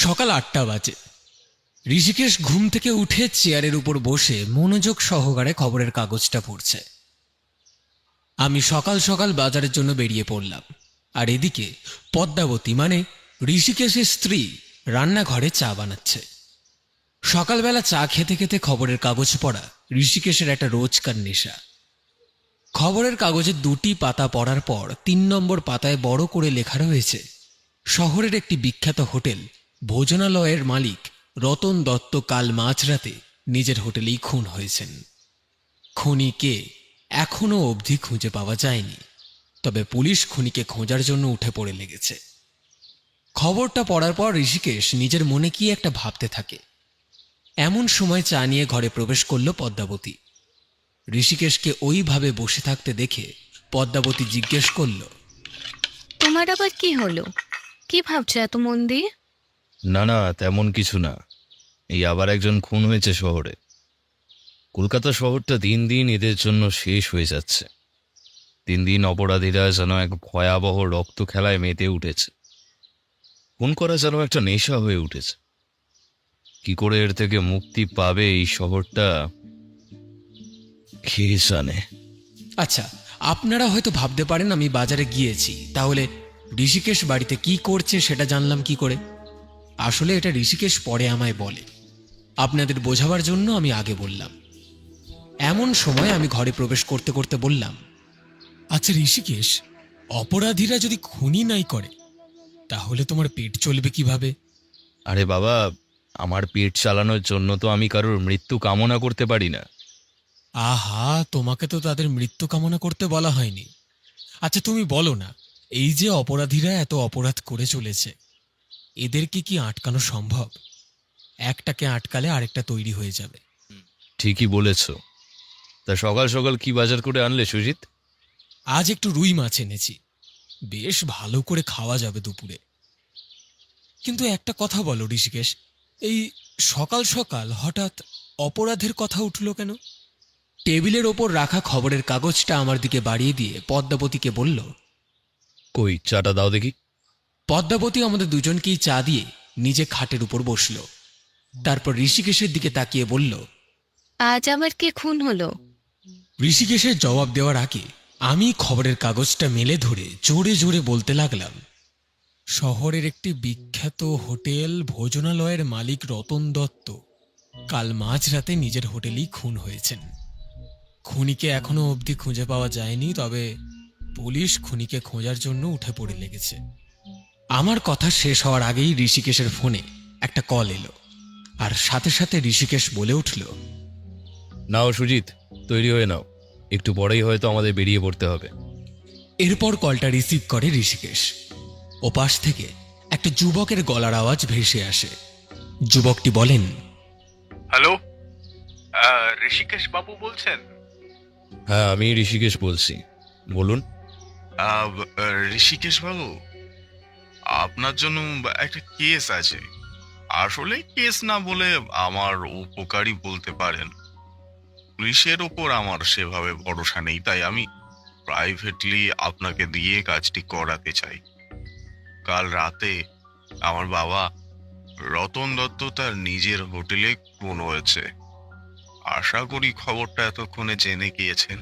সকাল ৮টা বাজে। ঋষিকেশ ঘুম থেকে উঠে চেয়ারের উপর বসে মনোযোগ সহকারে খবরের কাগজটা পড়ছে। আমি সকাল সকাল বাজারের জন্য বেরিয়ে পড়লাম। আর এদিকে পদ্মাবতী মানে ঋষিকেশের স্ত্রী রান্নাঘরে চা বানাচ্ছে। সকালবেলা চা খেতে খেতে খবরের কাগজ পড়া ঋষিকেশের একটা রোজকার নেশা। খবরের কাগজের 2টি পাতা পড়ার পর 3 নম্বর পাতায় বড় করে লেখা রয়েছে, শহরের একটি বিখ্যাত হোটেল ভোজনালয়ের মালিক রতন দত্ত কাল মাঝরাতে নিজের হোটেলেই খুন হয়েছেন। খুনি কে এখনও অবধি খুঁজে পাওয়া যায়নি, তবে পুলিশ খুনিকে খোঁজার জন্য উঠে পড়ে লেগেছে। খবরটা পড়ার পর ঋষিকেশ নিজের মনে কি একটা ভাবতে থাকে। এমন সময় চা নিয়ে ঘরে প্রবেশ করল পদ্মাবতী। ঋষিকেশকে ওইভাবে বসে থাকতে দেখে পদ্মাবতী জিজ্ঞেস করল, তোমার আবার কি হলো? কি ভাবছো এত মন দিয়ে? না না, তেমন কিছু না। এই আবার একজন খুন হয়েছে শহরে। কলকাতা শহরটা দিন দিন এদের জন্য শেষ হয়ে যাচ্ছে। দিন দিন অপরাধীরা যেন এক ভয়াবহ রক্ত খেলায় মেতে উঠেছে। খুন করা যেন একটা নেশা হয়ে উঠেছে। কি করে এর থেকে মুক্তি পাবে এই শহরটা, কে জানে। আচ্ছা, আপনারা হয়তো ভাবতে পারেন আমি বাজারে গিয়েছি, তাহলে ঋষিকেশ বাড়িতে কি করছে সেটা জানলাম কি করে। আসলে এটা ঋষিকেশ পরে আমায় বলে, আপনাদের বোঝাবার জন্য আমি আগে বললাম। এমন সময় আমি ঘরে প্রবেশ করতে করতে বললাম, আচ্ছা ঋষিকেশ, অপরাধীরা যদি খুনই নাই করে তাহলে তোমার পেট চলবে কিভাবে? আরে বাবা, আমার পেট চালানোর জন্য তো আমি কারোর মৃত্যু কামনা করতে পারি না। আহা, তোমাকে তো তাদের মৃত্যু কামনা করতে বলা হয়নি। আচ্ছা তুমি বলো না, এই যে অপরাধীরা এত অপরাধ করে চলেছে, এদেরকে কি আটকানো সম্ভব? একটাকে আটকালে আরেকটা তৈরি হয়ে যাবে। ঠিকই বলেছ। তা সকাল সকাল কি বাজার করে আনলে সুজিত? আজ একটু রুই মাছ এনেছি, বেশ ভালো করে খাওয়া যাবে দুপুরে। কিন্তু একটা কথা বলো ঋষিকেশ, এই সকাল সকাল হঠাৎ অপরাধের কথা উঠল কেন? টেবিলের ওপর রাখা খবরের কাগজটা আমার দিকে বাড়িয়ে দিয়ে পদ্মাবতীকে বলল। কই চাটা দাও দেখি। পদ্মাবতী আমাদের দুজনকেই চা দিয়ে নিজে খাটের উপর বসল। তারপর ঋষিকেশের দিকে তাকিয়ে বলল, আজ আবার কে খুন হলো? ঋষিকেশের জবাব দেওয়ার আগে আমি খবরের কাগজটা মেলে ধরে জোরে জোরে বলতে লাগলাম, শহরের একটি বিখ্যাত হোটেল ভোজনালয়ের মালিক রতন দত্ত কাল মাঝরাতে নিজের হোটেলেই খুন হয়েছেন। খুনিকে এখনো অবধি খুঁজে পাওয়া যায়নি, তবে পুলিশ খুনিকে খোঁজার জন্য উঠে পড়ে লেগেছে। আমার কথা শেষ হওয়ার আগেই ঋষিকেশের ফোনে একটা কল এলো, আর সাথে সাথে ঋষিকেশ বলে উঠল, নাও সুজিত, তৈরি হয়ে নাও, একটু পরেই হয়তো আমাদের বেরিয়ে পড়তে হবে। এরপর কলটা রিসিভ করে ঋষিকেশ। ওপাশ থেকে একটা যুবকের গলার আওয়াজ ভেসে আসে। যুবকটি বলেন, হ্যালো, ঋষিকেশ বাবু বলছেন? হ্যাঁ, আমি ঋষিকেশ বলছি, বলুন। ঋষিকেশ বাবু, আপনার জন্য একটা কেস আছে। আসলে কেস না বলে আমার উপকারই বলতে পারেন। পুলিশের ওপর আমার সেভাবে ভরসা নেই, তাই আমি প্রাইভেটলি আপনাকে দিয়ে কাজটি করাতে চাই। কাল রাতে আমার বাবা রতন দত্ত তার নিজের হোটেলে খুন হয়েছে। আশা করি খবরটা এতক্ষণে জেনে গিয়েছেন।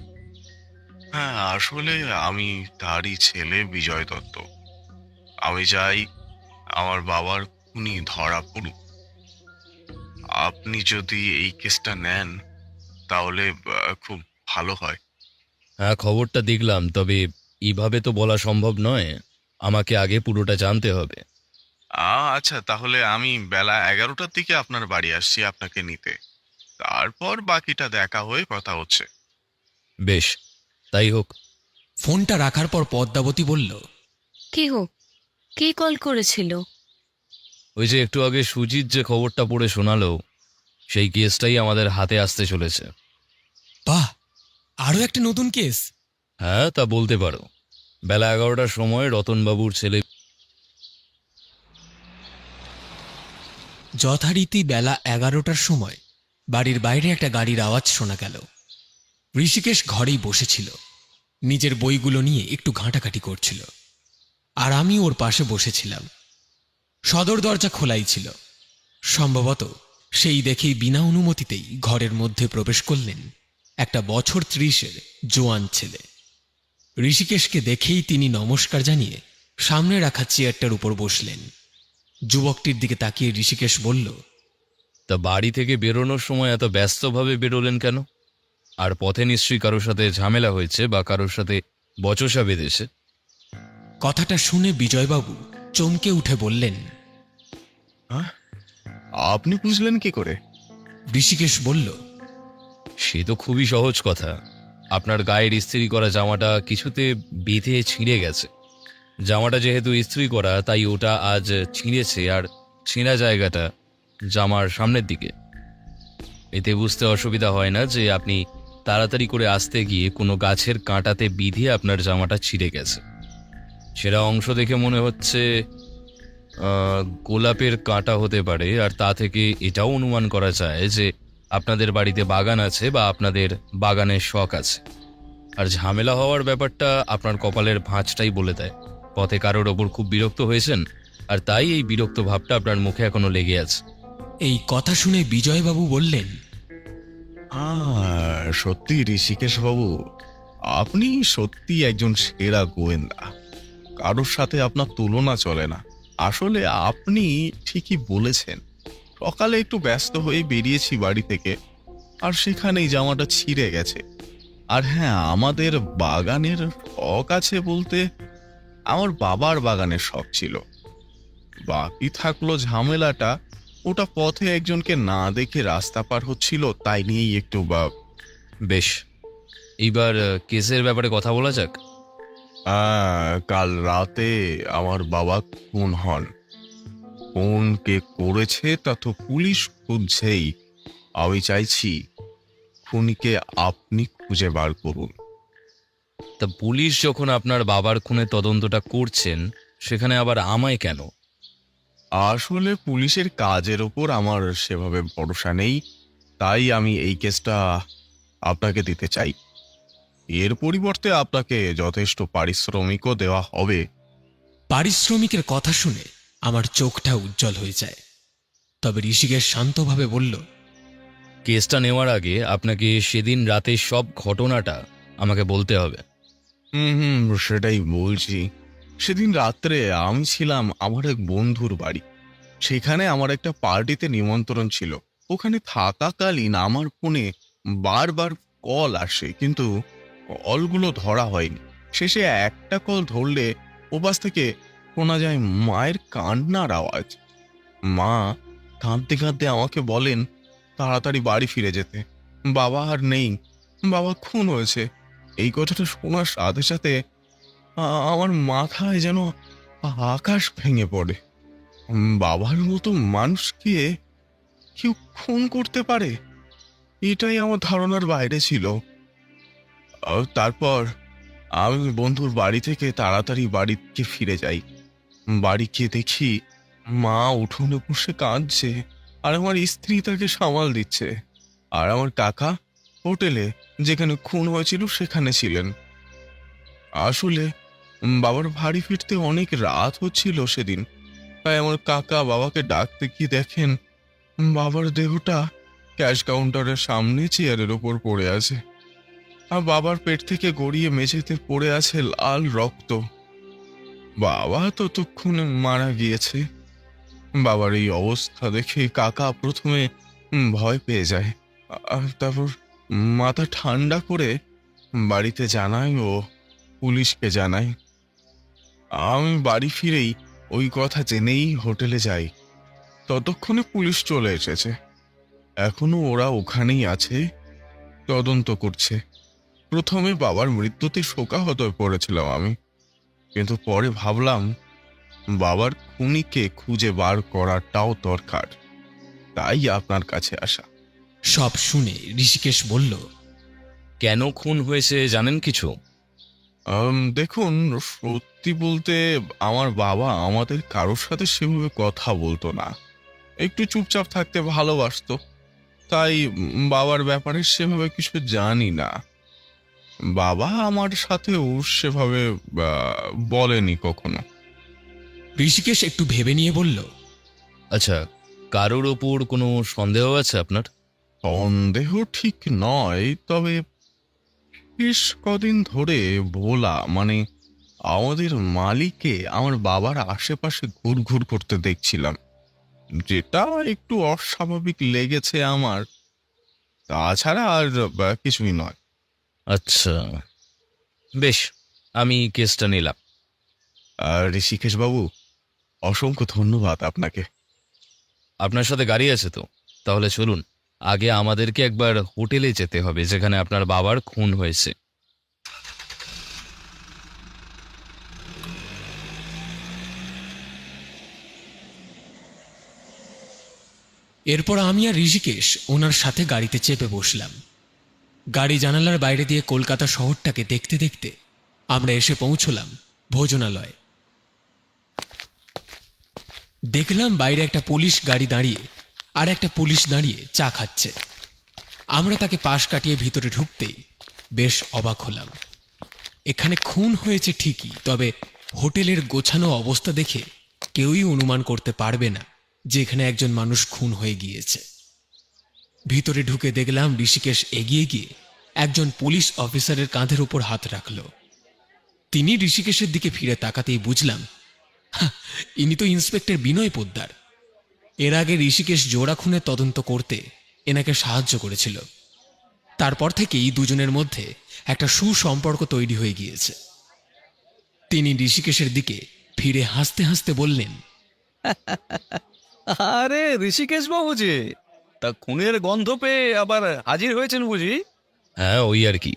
হ্যাঁ, আসলে আমি তারই ছেলে বিজয় দত্ত। আমি চাই আমার বাবার খুনি ধরা পড়ুক। আপনি যদি এই কেসটা নেন তাহলে খুব ভালো হয়। হ্যাঁ, খবরটা দেখলাম, তবে এইভাবে তো বলা সম্ভব নয়। আমাকে আগে পুরোটা জানতে হবে। আচ্ছা, তাহলে আমি বেলা 11টার দিকে আপনার বাড়ি আসছি আপনাকে নিতে। তারপর বাকিটা দেখা হয়ে কথা হচ্ছে। বেশ, তাই হোক। ফোনটা রাখার পর পদ্মাবতী বলল, কি হোক? কে কল করেছিল? ওই যে একটু আগে সুজিত যে খবরটা পড়ে শোনালো, সেই কেসটাই আমাদের হাতে আসতে চলেছে। বাহ, আরো একটা নতুন কেস। হ্যাঁ, তা বলতে পারো। বেলা 11টার সময় রতনবাবুর ছেলে। যথারীতি বেলা 11টার সময় বাড়ির বাইরে একটা গাড়ির আওয়াজ শোনা গেল। ঋষিকেশ ঘরেই বসেছিল, নিজের বইগুলো নিয়ে একটু ঘাঁটাঘাঁটি করছিল, আর আমি ওর পাশে বসেছিলাম। সদর দরজা খোলাই ছিল। সম্ভবত সেই দেখেই বিনা অনুমতিতেই ঘরের মধ্যে প্রবেশ করলেন একটা বছর 30-এর জোয়ান ছেলে। ঋষিকেশকে দেখেই তিনি নমস্কার জানিয়ে সামনে রাখা চেয়ারটার উপর বসলেন। যুবকটির দিকে তাকিয়ে ঋষিকেশ বলল, তা বাড়ি থেকে বেরোনোর সময় এত ব্যস্তভাবে বেরোলেন কেন? আর পথে নিশ্চয়ই কারোর সাথে ঝামেলা হয়েছে বা কারোর সাথে বচসা বেঁধেছে। কথাটা শুনে বিজয়বাবু চমকে উঠে বললেন। হ্যাঁ, আপনি বুঝলেন কি করে? ঋষিকেশ বলল, সে তো খুবই সহজ কথা। আপনার গায়ের ইস্ত্রি করা জামাটা কিছুতে বেঁধে ছিঁড়ে গেছে। জামাটা যেহেতু ইস্ত্রি করা, তাই ওটা আজ ছিঁড়েছে, আর ছেঁড়া জায়গাটা জামার সামনের দিকে। এতে বুঝতে অসুবিধা হয় না যে আপনি তাড়াতাড়ি করে আসতে গিয়ে কোনো গাছের কাঁটাতে বিঁধে আপনার জামাটা ছিঁড়ে গেছে। সেটা অংশ দেখে মনে হচ্ছে গোলাপের কাঁটা হতে পারে, আর তা থেকে এটাও অনুমান করা যায় যে আপনাদের বাড়িতে বাগান আছে বা আপনাদের বাগানের শখ আছে। আর ঝামেলা হওয়ার ব্যাপারটা আপনার কপালের ভাঁজটাই বলে দেয়। পথে কারোর ওপর খুব বিরক্ত হয়েছেন, আর তাই এই বিরক্ত ভাবটা আপনার মুখে এখনো লেগে আছে। এই কথা শুনে বিজয়বাবু বললেন, সত্যি ঋষিকেশ বাবু, আপনি সত্যি একজন সেরা গোয়েন্দা। কারোর সাথে আপনার তুলনা চলে না। আসলে আপনি ঠিকই বলেছেন। সকালে একটু ব্যস্ত হয়ে বেরিয়েছি বাড়ি থেকে, আর সেখানেই জামাটা ছিঁড়ে গেছে। আর হ্যাঁ, আমাদের বাগানের শখ আছে বলতে আমার বাবার বাগানের শখ ছিল। বাকি থাকলো ঝামেলাটা, ওটা পথে একজনকে না দেখে রাস্তা পার হচ্ছিল, তাই নিয়েই একটু বেশ, এইবার কেসের ব্যাপারে কথা বলা যাক। কাল রাতে আমার বাবা খুন হন। খুন কে করেছে তা তো পুলিশ খুঁজছেই। আমি চাইছি খুনিকে আপনি খুঁজে বার করুন। তা পুলিশ যখন আপনার বাবার খুনের তদন্তটা করছেন, সেখানে আবার আমায় কেন? আসলে পুলিশের কাজের ওপর আমার সেভাবে ভরসা নেই, তাই আমি এই কেসটা আপনাকে দিতে চাই। এর পরিবর্তে আপনাকে যথেষ্ট পারিশ্রমিকও দেওয়া হবে। পারিশ্রমিকের কথা শুনে আমার চোখটা উজ্জ্বল হয়ে যায়। তবে ঋষিকেশ শান্তভাবে বলল, কেসটা নেওয়ার আগে আপনাকে সেদিন রাতে সব ঘটনাটা আমাকে বলতে হবে। হুম, সেটাই বলছি। সেদিন রাত্রে আমি ছিলাম আমার এক বন্ধুর বাড়ি। সেখানে আমার একটা পার্টিতে নিমন্ত্রণ ছিল। ওখানে থাকাকালীন আমার ফোনে বারবার কল আসে, কিন্তু কলগুলো ধরা হয়নি। শেষে একটা কল ধরলে ওপাশ থেকে শোনা যায় মায়ের কান্নার আওয়াজ। মা কাঁদতে কাঁদতে আমাকে বলেন তাড়াতাড়ি বাড়ি ফিরে যেতে, বাবা আর নেই, বাবা খুন হয়েছে। এই কথাটা শোনার সাথে সাথে আমার মাথায় যেন আকাশ ভেঙে পড়ে। বাবার মতো মানুষকে কেউ খুন করতে পারে, এটাই আমার ধারণার বাইরে ছিল। তারপর আমি বন্ধুর বাড়ি থেকে তাড়াতাড়ি বাড়িতে ফিরে যাই। বাড়ি গিয়ে দেখি মা উঠোনে বসে কাঁদছে, আর আমার স্ত্রী তাকে সামাল দিচ্ছে। আর আমার কাকা হোটেলে যেখানে খুন হয়েছিল সেখানে ছিলেন। আসলে বাবার বাড়ি ফিরতে অনেক রাত হচ্ছিল সেদিন, তাই আমার কাকা বাবাকে ডাকতে গিয়ে দেখেন বাবার দেহটা ক্যাশ কাউন্টারের সামনে চেয়ারের ওপর পড়ে আছে, আর বাবার পেট থেকে গড়িয়ে মেঝেতে পড়ে আছে লাল রক্ত। বাবা ততক্ষণে মারা গিয়েছে। বাবার এই অবস্থা দেখে কাকা প্রথমে ভয় পেয়ে যায়, আর তারপর মাথা ঠান্ডা করে বাড়িতে জানায় ও পুলিশকে জানায়। আমি বাড়ি ফিরেই ওই কথা জেনেই হোটেলে যাই। ততক্ষণে পুলিশ চলে এসেছে। এখনো ওরা ওখানেই আছে, তদন্ত করছে। প্রথমে বাবার মৃত্যুতে শোকাহত হয়ে পড়েছিলাম আমি, কিন্তু পরে ভাবলাম বাবার খুনিকে খুঁজে বার করাটাও দরকার, তাই আপনার কাছে আসা। সব শুনে ঋষিকেশ বলল, কেন খুন হয়েছে জানেন কিছু? দেখুন, সত্যি বলতে আমার বাবা আমাদের কারোর সাথে সেভাবে কথা বলতো না, একটু চুপচাপ থাকতে ভালোবাসতো। তাই বাবার ব্যাপারে সেভাবে কিছু জানি না। বাবা আমার সাথেও সেভাবে বলেনি কখনো। ঋষিকেশ একটু ভেবে নিয়ে বলল, আচ্ছা, কারোর ওপর কোনো সন্দেহ আছে আপনার? সন্দেহ ঠিক নয়, তবে বেশ কদিন ধরে ভোলা মানে আমাদের মালিককে আমার বাবার আশেপাশে ঘুরঘুর করতে দেখছিলাম, যেটা একটু অস্বাভাবিক লেগেছে আমার। তাছাড়া আর কিছুই নয়। আচ্ছা, বেশ, আমি কেসটা নিলাম। আর ঋষিকেশ বাবু, অসংখ্য ধন্যবাদ আপনাকে। আপনার সাথে গাড়ি আছে তো? তাহলে চলুন, আগে আমাদেরকে একবার হোটেলে যেতে হবে যেখানে আপনার বাবার খুন হয়েছে। এরপর আমি আর ঋষিকেশ ওনার সাথে গাড়িতে চেপে বসলাম। গাড়ি জানালার বাইরে দিয়ে কলকাতা শহরটাকে দেখতে দেখতে আমরা এসে পৌঁছলাম ভোজনালয়ে। দেখলাম বাইরে একটা পুলিশ গাড়ি দাঁড়িয়ে আর একটা পুলিশ দাঁড়িয়ে চা খাচ্ছে। আমরা তাকে পাশ কাটিয়ে ভিতরে ঢুকতেই বেশ অবাক হলাম। এখানে খুন হয়েছে ঠিকই, তবে হোটেলের গোছানো অবস্থা দেখে কেউই অনুমান করতে পারবে না যে এখানে একজন মানুষ খুন হয়ে গিয়েছে। ভিতরে ঢুকে দেখলাম ঋষিকেশ এগিয়ে গিয়ে একজন পুলিশ অফিসারের কাঁধের উপর হাত রাখল। তিনি ঋষিকেশের দিকে ফিরে তাকাতেই বুঝলাম, ইনি তো ইন্সপেক্টর বিনয় পোদ্দার। এর আগে ঋষিকেশ জোড়া খুনের তদন্ত করতে এনাকে সাহায্য করেছিল। তারপর থেকেই দুজনের মধ্যে একটা সুসম্পর্ক তৈরি হয়ে গিয়েছে। তিনি ঋষিকেশের দিকে ফিরে হাসতে হাসতে বললেন, আরে ঋষিকেশ বাবু যে, তা খুনের গন্ধ পেয়ে আবার হাজির হয়েছেন বুঝি? হ্যাঁ, ওই আর কি।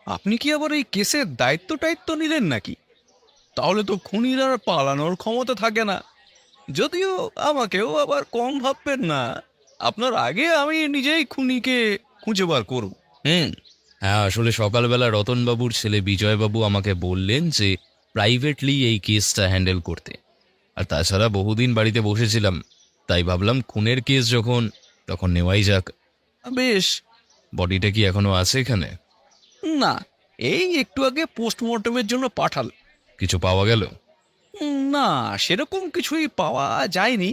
আপনি কি আবার এই কেসের দায়িত্ব নিলেন নাকি? তাহলে তো খুনির আর পালানোর ক্ষমতা থাকে না। যদিও আমাকেও আবার কম ভাববেন না, আপনার আগে আমি নিজেই খুনিকে খুঁজে বার করব। হ্যাঁ, আসলে সকালবেলা রতনবাবুর ছেলে বিজয়বাবু আমাকে বললেন যে প্রাইভেটলি এই কেসটা হ্যান্ডেল করতে। আর তাছাড়া বহুদিন বাড়িতে বসেছিলাম, তাই ভাবলাম খুনের কেস যখন, তখন নেওয়াই যাক। বেশ। বডিটা কি এখনো আছে এখানে? না, এই একটু আগে পোস্টমর্টমের জন্য পাঠাল। কিছু পাওয়া গেল? না, সেরকম কিছুই পাওয়া যায়নি।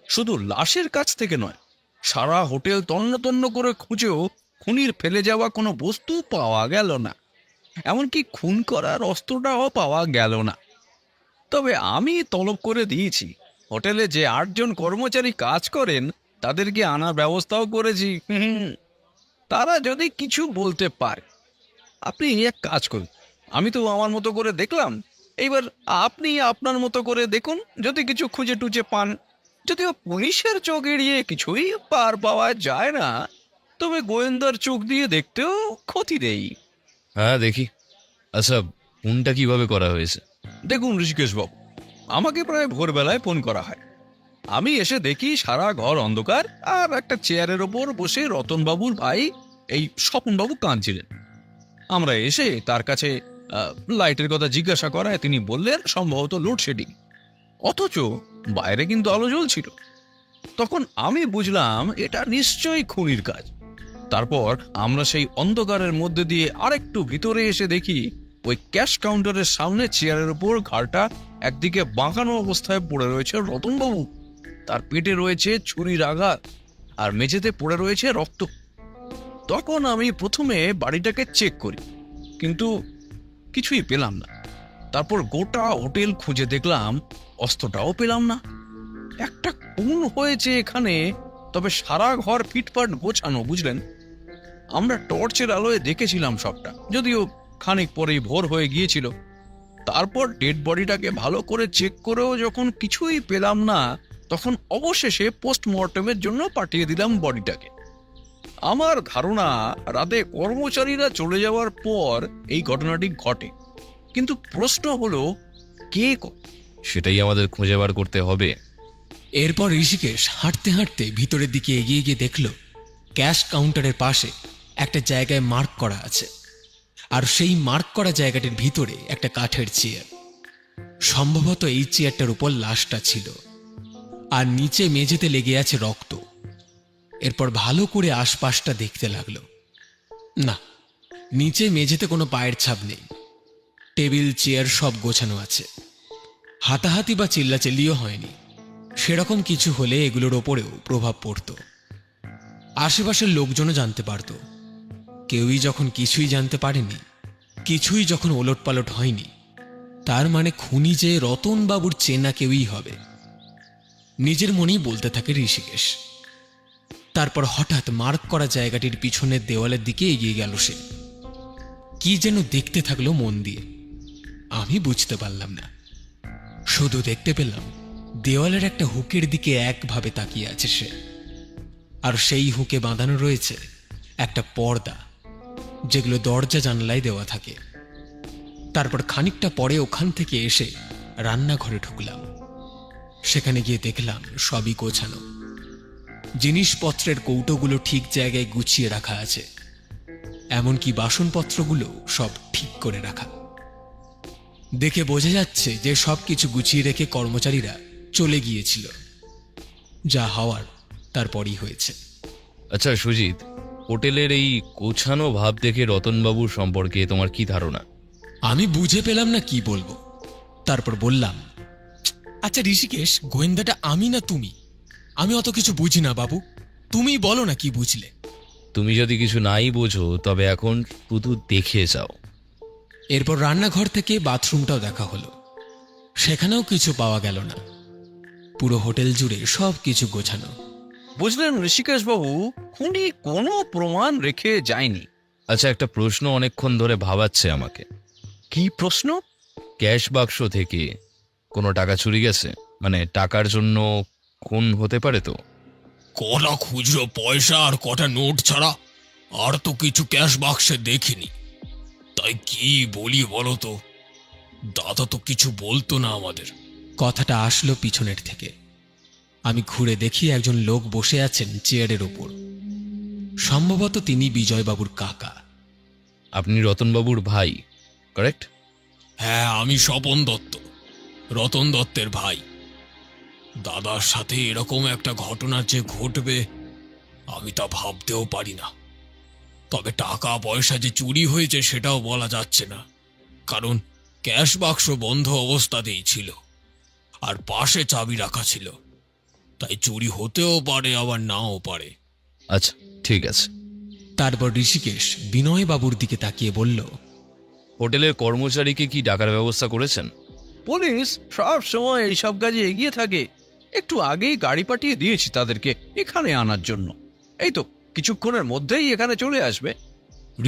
শুধু লাশের কাছ থেকে নয়, সারা হোটেল তন্ন তন্ন করে খুঁজেও খুনির ফেলে যাওয়া কোনো বস্তু পাওয়া গেল না। এমনকি খুন করার অস্ত্রটাও পাওয়া গেল না। তবে আমি তলব করে দিয়েছি, হোটেলে যে 8 জন কর্মচারী কাজ করেন তাদেরকে আনার ব্যবস্থাও করেছি। তারা যদি কিছু বলতে পারে। আপনি এক কাজ করুন, আমি তো আমার মতো করে দেখলাম, এইবার আপনি আপনার মতো করে দেখুন, যদি কিছু খুঁজে টুজে পান। যদিও পুলিশের চোখ এড়িয়ে কিছুই পার পাওয়া যায় না, তবে গোয়েন্দার চোখ দিয়ে দেখতেও ক্ষতি নেই। হ্যাঁ, দেখি। আচ্ছা, খুনটা কিভাবে করা হয়েছে? দেখুন ঋষিকেশ বাবু, আমাকে প্রায় ভোরবেলায় ফোন করা হয়। আমি এসে দেখি সারা ঘর অন্ধকার, আর একটা চেয়ারের ওপর বসে রতনবাবুর ভাই এই স্বপনবাবু কাঁদছিলেন। আমরা এসে তার কাছে লাইটের কথা জিজ্ঞাসা করায় তিনি বললেন সম্ভবত লোডশেডিং, অথচ বাইরে কিন্তু আলো জ্বলছিল। তখন আমি বুঝলাম এটা নিশ্চয়ই খুনির কাজ। তারপর আমরা সেই অন্ধকারের মধ্যে দিয়ে আরেকটু ভিতরে এসে দেখি ওই ক্যাশ কাউন্টারের সামনে চেয়ারের উপর ঘাড়টা একদিকে বাঁকানো অবস্থায় পড়ে রয়েছে রতনবাবু। তার পেটে রয়েছে ছুরির আঘাত, আর মেঝেতে পড়ে রয়েছে রক্ত। তখন আমি প্রথমে বাড়িটাকে চেক করি, কিন্তু কিছুই পেলাম না। তারপর গোটা হোটেল খুঁজে দেখলাম, অস্ত্রটাও পেলাম না। একটা খুন হয়েছে এখানে, তবে সারা ঘর ফিটফাট গোছানো, বুঝলেন। আমরা টর্চের আলোয় দেখেছিলাম সবটা, যদিও খানিক পরেই ভোর হয়ে গিয়েছিল। তারপর ডেড বডিটাকে ভালো করে চেক করেও যখন কিছুই পেলাম না, তখন অবশেষে পোস্টমর্টমের জন্য পাঠিয়ে দিলাম বডিটাকে। আমার ধারণা রাতে কর্মচারীরা চলে যাওয়ার পর এই ঘটনাটি ঘটে। কিন্তু প্রশ্ন হলো, কে সেটাই আমাদের খুঁজে বার করতে হবে। এরপর ঋষিকেশ হাঁটতে হাঁটতে ভিতরের দিকে এগিয়ে গিয়ে দেখল ক্যাশ কাউন্টারের পাশে একটা জায়গায় মার্ক করা আছে, আর সেই মার্ক করা জায়গাটির ভিতরে একটা কাঠের চেয়ার। সম্ভবত এই চেয়ারটার উপর লাশটা ছিল, আর নিচে মেঝেতে লেগে আছে রক্ত। এরপর ভালো করে আশপাশটা দেখতে লাগলো। না, নিচে মেঝেতে কোনো পায়ের ছাপ নেই। টেবিল চেয়ার সব গোছানো আছে। হাতাহাতি বা চিল্লাচিল্লিও হয়নি। সেরকম কিছু হলে এগুলোর ওপরেও প্রভাব পড়ত। আশেপাশের লোকজনও জানতে পারত। কেউই যখন কিছুই জানতে পারেনি, কিছুই যখন ওলটপালট হয়নি, তার মানে খুনি যে রতনবাবুর চেনা কেউই হবে। নিজের মনেই বলতে থাকে ঋষিকেশ। তারপর হঠাৎ মার্ক করা জায়গাটির পিছনের দেওয়ালের দিকে এগিয়ে গেল সে। কি যেন দেখতে থাকলো মন দিয়ে, আমি বুঝতে পারলাম না। শুধু দেখতে পেলাম দেওয়ালের একটা হুকের দিকে একভাবে তাকিয়ে আছে সে, আর সেই হুকে বাঁধানো রয়েছে একটা পর্দা, যেগুলো দরজা জানলায় দেওয়া থাকে। তারপর খানিকটা পরে ওখান থেকে এসে রান্নাঘরে ঢুকলাম। সেখানে গিয়ে দেখলাম সবই গোছানো, জিনিসপত্রের কৌটোগুলো ঠিক জায়গায় গুছিয়ে রাখা আছে, এমনকি বাসনপত্রগুলো সব ঠিক করে রাখা। দেখে বোঝা যাচ্ছে যে সবকিছু গুছিয়ে রেখে কর্মচারীরা চলে গিয়েছিল। যা হওয়ার তারপরই হয়েছে। আচ্ছা সুজিত, হোটেলের এই গোছানো ভাব দেখে রতনবাবুর সম্পর্কে তোমার কি ধারণা? আমি বুঝে পেলাম না কি বলবো। তারপর বললাম, আচ্ছা ঋষিকেশ, গোয়েন্দাটা আমি না তুমি? আমি অত কিছু বুঝি না বাবু, তুমি বলো না কি বুঝলে। তুমি যদি কিছু নাই বোঝো তবে এখন শুধু দেখে যাও। এরপর রান্নাঘর থেকে বাথরুমটাও দেখা হলো। সেখানেও কিছু পাওয়া গেল না। পুরো হোটেল জুড়ে সব কিছু গোছানো। বুঝলেন ঋষিকেশ বাবু, খুনি কোনো প্রমাণ রেখে যায়নি। আচ্ছা, একটা প্রশ্ন অনেকক্ষণ ধরে ভাবাচ্ছে আমাকে। কি প্রশ্ন? ক্যাশ বাক্স থেকে কোনো টাকা চুরি গেছে? মানে টাকার জন্য খুন হতে পারে তো? কটা খুচরো পয়সা আর কটা নোট ছাড়া আর তো কিছু ক্যাশ বাক্সে দেখিনি। তাই কি বলি বলো তো, দাদা তো কিছু বলতো না আমাদের। কথাটা আসলো পিছনের থেকে। আমি ঘুরে দেখি একজন লোক বসে আছেন চেয়ারের ওপর। সম্ভবত তিনি বিজয়বাবুর কাকা। আপনি রতনবাবুর ভাই, কারেক্ট? হ্যাঁ, আমি স্বপন দত্ত, রতন দত্তের ভাই। দাদার সাথে এরকম একটা ঘটনা যে ঘটবে আমি তা ভাবতেও পারি না। তবে টাকা পয়সা যে চুরি হয়েছে সেটাও বলা যাচ্ছে না, কারণ ক্যাশ বাক্স বন্ধ অবস্থাতেই ছিল আর পাশে চাবি রাখা ছিল। তাই চুরি হতেও পারে, আবার নাও পারে। আচ্ছা, ঠিক আছে। তারপর ঋষিকেশ বিনয়বাবুর দিকে তাকিয়ে বলল, হোটেলের কর্মচারীকে কি ডাকার ব্যবস্থা করেছেন? পুলিশ সব সময় এইসব কাজে এগিয়ে থাকে। একটু আগেই গাড়ি পাঠিয়ে দিয়েছি তাদেরকে এখানে আনার জন্য। এই তো কিছুক্ষণের মধ্যেই এখানে চলে আসবে।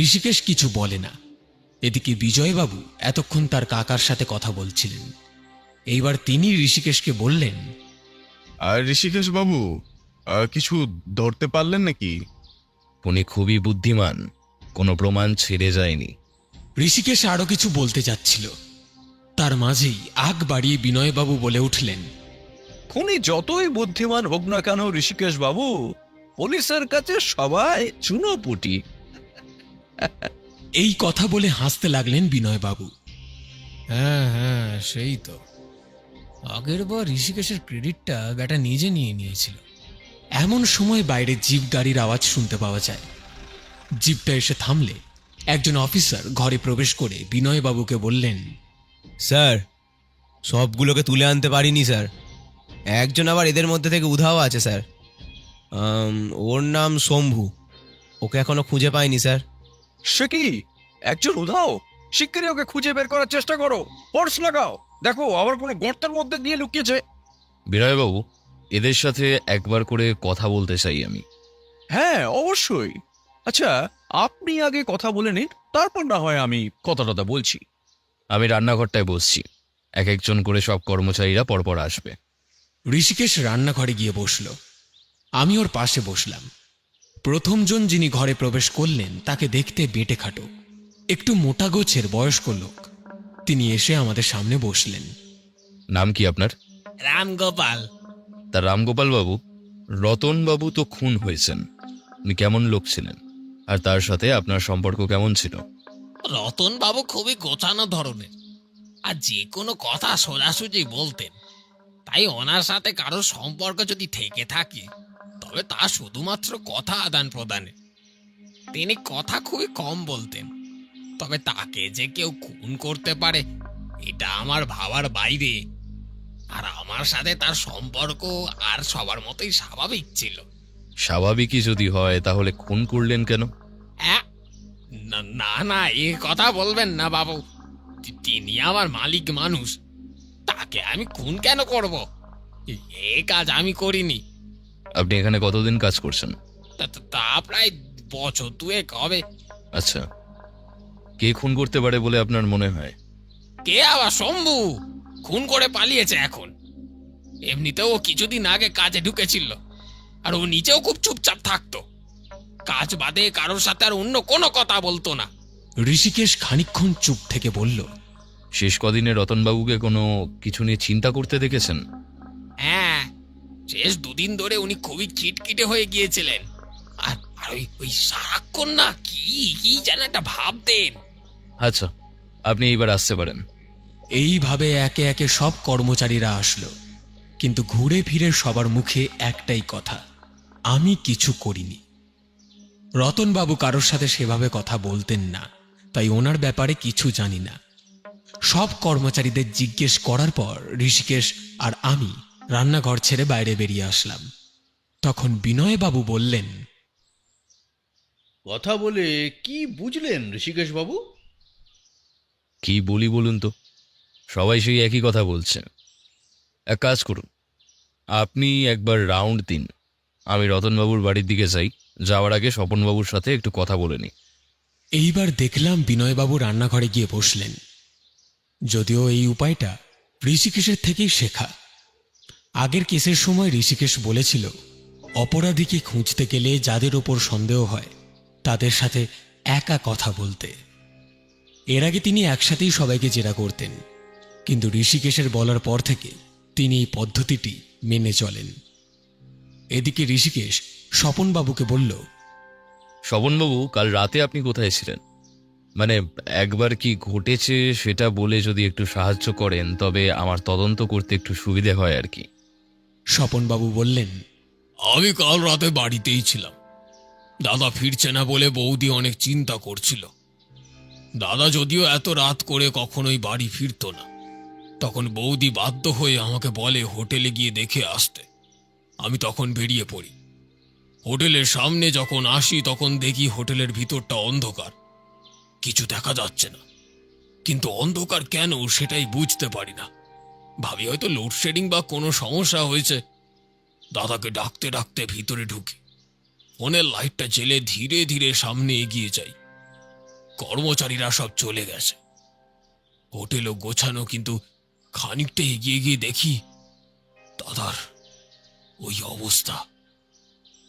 ঋষিকেশ কিছু বলে না। এদিকে বিজয়বাবু এতক্ষণ তার কাকার সাথে কথা বলছিলেন। এইবার তিনি ঋষিকেশকে বললেন, আর ঋষিকেশ বাবু, কিছু ধরতে পারলেন নাকি? উনি খুবই বুদ্ধিমান, কোনো প্রমাণ ছেড়ে যায়নি। ঋষিকেশ আরো কিছু বলতে যাচ্ছিল, তার মাঝেই আগ বাড়িয়ে বিনয়বাবু বলে উঠলেন, খুনি যতই বুদ্ধিমান হোক না কেন ঋষিকেশ বাবু, পুলিশের কাছে সবাই চুনোপুটি। এই কথা বলে হাসতে লাগলেন বিনয়বাবু। হ্যাঁ হ্যাঁ, সেই তো। আগের বার ঋষিকেশের ক্রেডিটটা ব্যাটা নিজে নিয়ে নিয়েছিল। এমন সময় বাইরে জিপ গাড়ির আওয়াজ শুনতে পাওয়া যায়। জিপটা এসে থামলে একজন অফিসার ঘরে প্রবেশ করে বিনয়বাবুকে বললেন, স্যার, সবগুলোকে তুলে আনতে পারিনি স্যার। একজন আবার এদের মধ্যে থেকে উধাও আছে স্যার। ওর নাম শম্ভু। ওকে এখনো খুঁজে পাইনি স্যার। সে কি, একজন উধাও? শিগগিরই ওকে খুঁজে বের করার চেষ্টা করো, ফোর্স লাগাও। দেখো আবার কোনো গর্তের মধ্যে গিয়ে লুকিয়েছে। বিনয়বাবু, এদের সাথে একবার করে কথা বলতে চাই আমি। হ্যাঁ অবশ্যই। আচ্ছা, আপনি আগে কথা বলে নিন, তারপর না হয় আমি কথাটা বলছি। আমি রান্নাঘরটায় বসছি, এক একজন করে সব কর্মচারীরা পরপর আসবে। ঋষিকেশ রান্নাঘরে গিয়ে বসল। আমি ওর পাশে বসলাম। প্রথমজন যিনি ঘরে প্রবেশ করলেন তাকে দেখতে বেঁটে খাটো, একটু মোটা গোছের বয়স্ক লোক। তিনি এসে আমাদের সামনে বসলেন। নাম কি আপনার? রামগোপাল। তা রামগোপাল বাবু, রতনবাবু তো খুন হয়েছেন, উনি কেমন লোক ছিলেন আর তার সাথে আপনার সম্পর্ক কেমন ছিল? রতন বাবু খুবই গোছানো ধরনের, আর যে কোনো কথা সোজাসুজি বলতেন। তাই ওনার সাথে কারো সম্পর্ক যদি থেকে থাকে তবে তা শুধুমাত্র কথা আদান প্রদানে। তিনি কথা খুবই কম বলতেন, তবে তাকে যে কেউ খুন করতে পারে এটা আমার ভাবার বাইরে। আমার সাথে তার সম্পর্ক আর সবার মতোই স্বাভাবিক ছিল। স্বাভাবিকই যদি হয় তাহলে খুন করলেন কেন? হ্যাঁ, না না না, এ কথা বলবেন না বাবু। তিনি আমার মালিক মানুষ, তাকে আমি খুন কেন করব? এ কাজ আমি করিনি। আপনি এখানে কতদিন কাজ করছেন? তা প্রায় বছর দুয়েক হবে। আচ্ছা, কে খুন করতে পারে বলে আপনার মনে হয়? কে আবার? শম্ভু খুন করে পালিয়েছে এখন। এমনিতেও ও কিছুদিন আগে কাজে ঢুকেছিল, আর ও নিজেও খুব চুপচাপ থাকতো। কাজ বাদে কারোর সাথে আর অন্য কোনো কথা বলতো না। ঋষিকেশ খানিকক্ষণ চুপ থেকে বলল, শেষ কদিনে রতনবাবুকে কোনো কিছু নিয়ে চিন্তা করতে দেখেছেন? হ্যাঁ, শেষ দুদিন ধরে উনি খুবই খিটখিটে হয়ে গিয়েছিলেন। আর আর ওই ওই সারাক্ষণ না কি কি যেন একটা ভাবতেন। আচ্ছা, আপনি এইবার আসতে পারেন। এইভাবে একে একে সব কর্মচারীরা আসলো, কিন্তু ঘুরে ফিরে সবার মুখে একটাই কথা, আমি কিছু করিনি। রতনবাবু কারোর সাথে সেভাবে কথা বলতেন না, তাই ওনার ব্যাপারে কিছু জানি না। সব কর্মচারীদের জিজ্ঞেস করার পর ঋষিকেশ আর আমি রান্নাঘর ছেড়ে বাইরে বেরিয়ে আসলাম। তখন বিনয়বাবু বললেন, কথা বলে কি বুঝলেন ঋষিকেশ বাবু? কি বলি বলুন তো, সবাই সেই একই কথা বলছে। এক কাজ করুন, আপনি একবার রাউন্ড দিন, আমি রতনবাবুর বাড়ির দিকে যাই। যাওয়ার আগে স্বপনবাবুর সাথে একটু কথা বলে নিই। এইবার দেখলাম বিনয়বাবু রান্নাঘরে গিয়ে বসলেন। যদিও এই উপায়টা ঋষিকেশের থেকেই শেখা। আগের কেসের সময় ঋষিকেশ বলেছিল, অপরাধীকে খুঁজতে গেলে যাদের ওপর সন্দেহ হয় তাদের সাথে একা কথা বলতে। এর আগে তিনি একসাথেই সবাইকে জেরা করতেন, কিন্তু ঋষিকেশের বলার পর থেকে তিনি এই পদ্ধতিটি মেনে চলেন। এদিকে ঋষিকেশ স্বপনবাবুকে বলল, স্বপনবাবু, কাল রাতে আপনি কোথায় ছিলেন? মানে একবার কি ঘটেছে সেটা বলে যদি একটু সাহায্য করেন তবে আমার তদন্ত করতে একটু সুবিধে হয় আর কি। স্বপনবাবু বললেন, আমি কাল রাতে বাড়িতেই ছিলাম। দাদা ফিরছে না বলে বৌদি অনেক চিন্তা করছিল। দাদা যদিও এত রাত করে কখনোই বাড়ি ফিরতো না, তখন বৌদি বাধ্য হয়ে আমাকে বলে হোটেলে গিয়ে দেখে আসতে। আমি তখন বেরিয়ে পড়ি। হোটেলের সামনে যখন আসি তখন দেখি হোটেলের ভিতরটা অন্ধকার, কিছু দেখা যাচ্ছে না। কিন্তু অন্ধকার কেন সেটাই বুঝতে পারি না। ভাবি হয়তো লোডশেডিং বা কোনো সমস্যা হয়েছে। দাদাকে ডাকতে ডাকতে ভিতরে ঢুকি। ফোনের লাইটটা জেলে ধীরে ধীরে সামনে এগিয়ে যাই। কর্মচারীরা সব চলে গেছে, হোটেলও গোছানো, কিন্তু খানিকটা এগিয়ে গিয়ে দেখি দাদার ওই অবস্থা।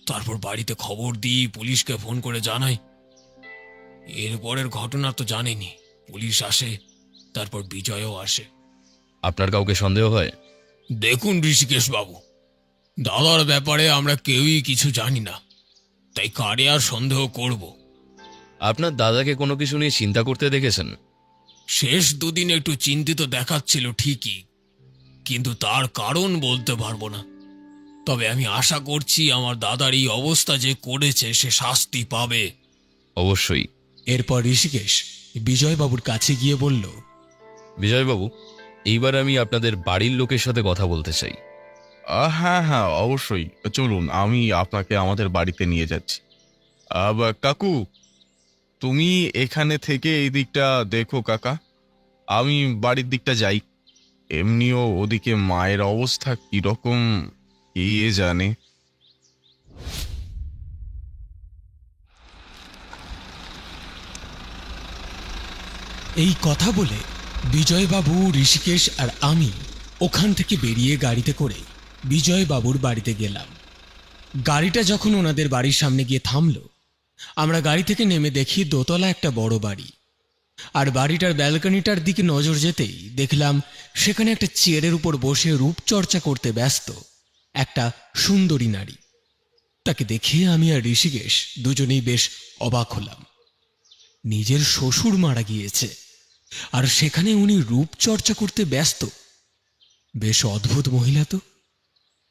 তারপর বাড়িতে খবর দিই, পুলিশকে ফোন করে জানাই। এরপরের ঘটনা তো জানেনি। পুলিশ আসে, তারপর বিজয়ও আসে। আপনার কাউকে সন্দেহ হয়? দেখুন ঋষিকেশ বাবু, দাদার ব্যাপারে আমরা কেউই কিছু জানি না, তাই কারে আর সন্দেহ করব? আপনার দাদাকে কোনো কিছু নিয়ে চিন্তা করতে দেখেছেন? শেষ দুদিন একটু চিন্তিত দেখাচ্ছিল ঠিকই, কিন্তু তার কারণ বলতে পারবো না। তবে আমি আশা করছি আমার দাদার এই অবস্থা যে করেছে সে শাস্তি পাবে। অবশ্যই। এরপর ঋষিকেশ বিজয়বাবুর কাছে গিয়ে বলল, বিজয়বাবু, এইবার আমি আপনাদের বাড়ির লোকের সাথে কথা বলতে চাই। হ্যাঁ হ্যাঁ, অবশ্যই চলুন, আমি আপনাকে আমাদের বাড়িতে নিয়ে যাচ্ছি। কাকু, তুমি এখানে থেকে এই দিকটা দেখো কাকা, আমি বাড়ির দিকটা যাই। এমনিও ওদিকে মায়ের অবস্থা কিরকম কে জানে। এই কথা বলে বিজয়বাবু, ঋষিকেশ আর আমি ওখান থেকে বেরিয়ে গাড়িতে করে বিজয়বাবুর বাড়িতে গেলাম। গাড়িটা যখন ওনাদের বাড়ির সামনে গিয়ে থামল, আমরা গাড়ি থেকে নেমে দেখি দোতলা একটা বড় বাড়ি। আর বাড়িটার ব্যালকনিটার দিকে নজর যেতেই দেখলাম সেখানে একটা চেয়ারের উপর বসে রূপচর্চা করতে ব্যস্ত একটা সুন্দরী নারী। তাকে দেখে আমি আর ঋষিকেশ দুজনেই বেশ অবাক হলাম। নিজের শ্বশুর মারা গিয়েছে, আর সেখানে উনি রূপচর্চা করতে ব্যস্ত। বেশ অদ্ভুত মহিলা তো।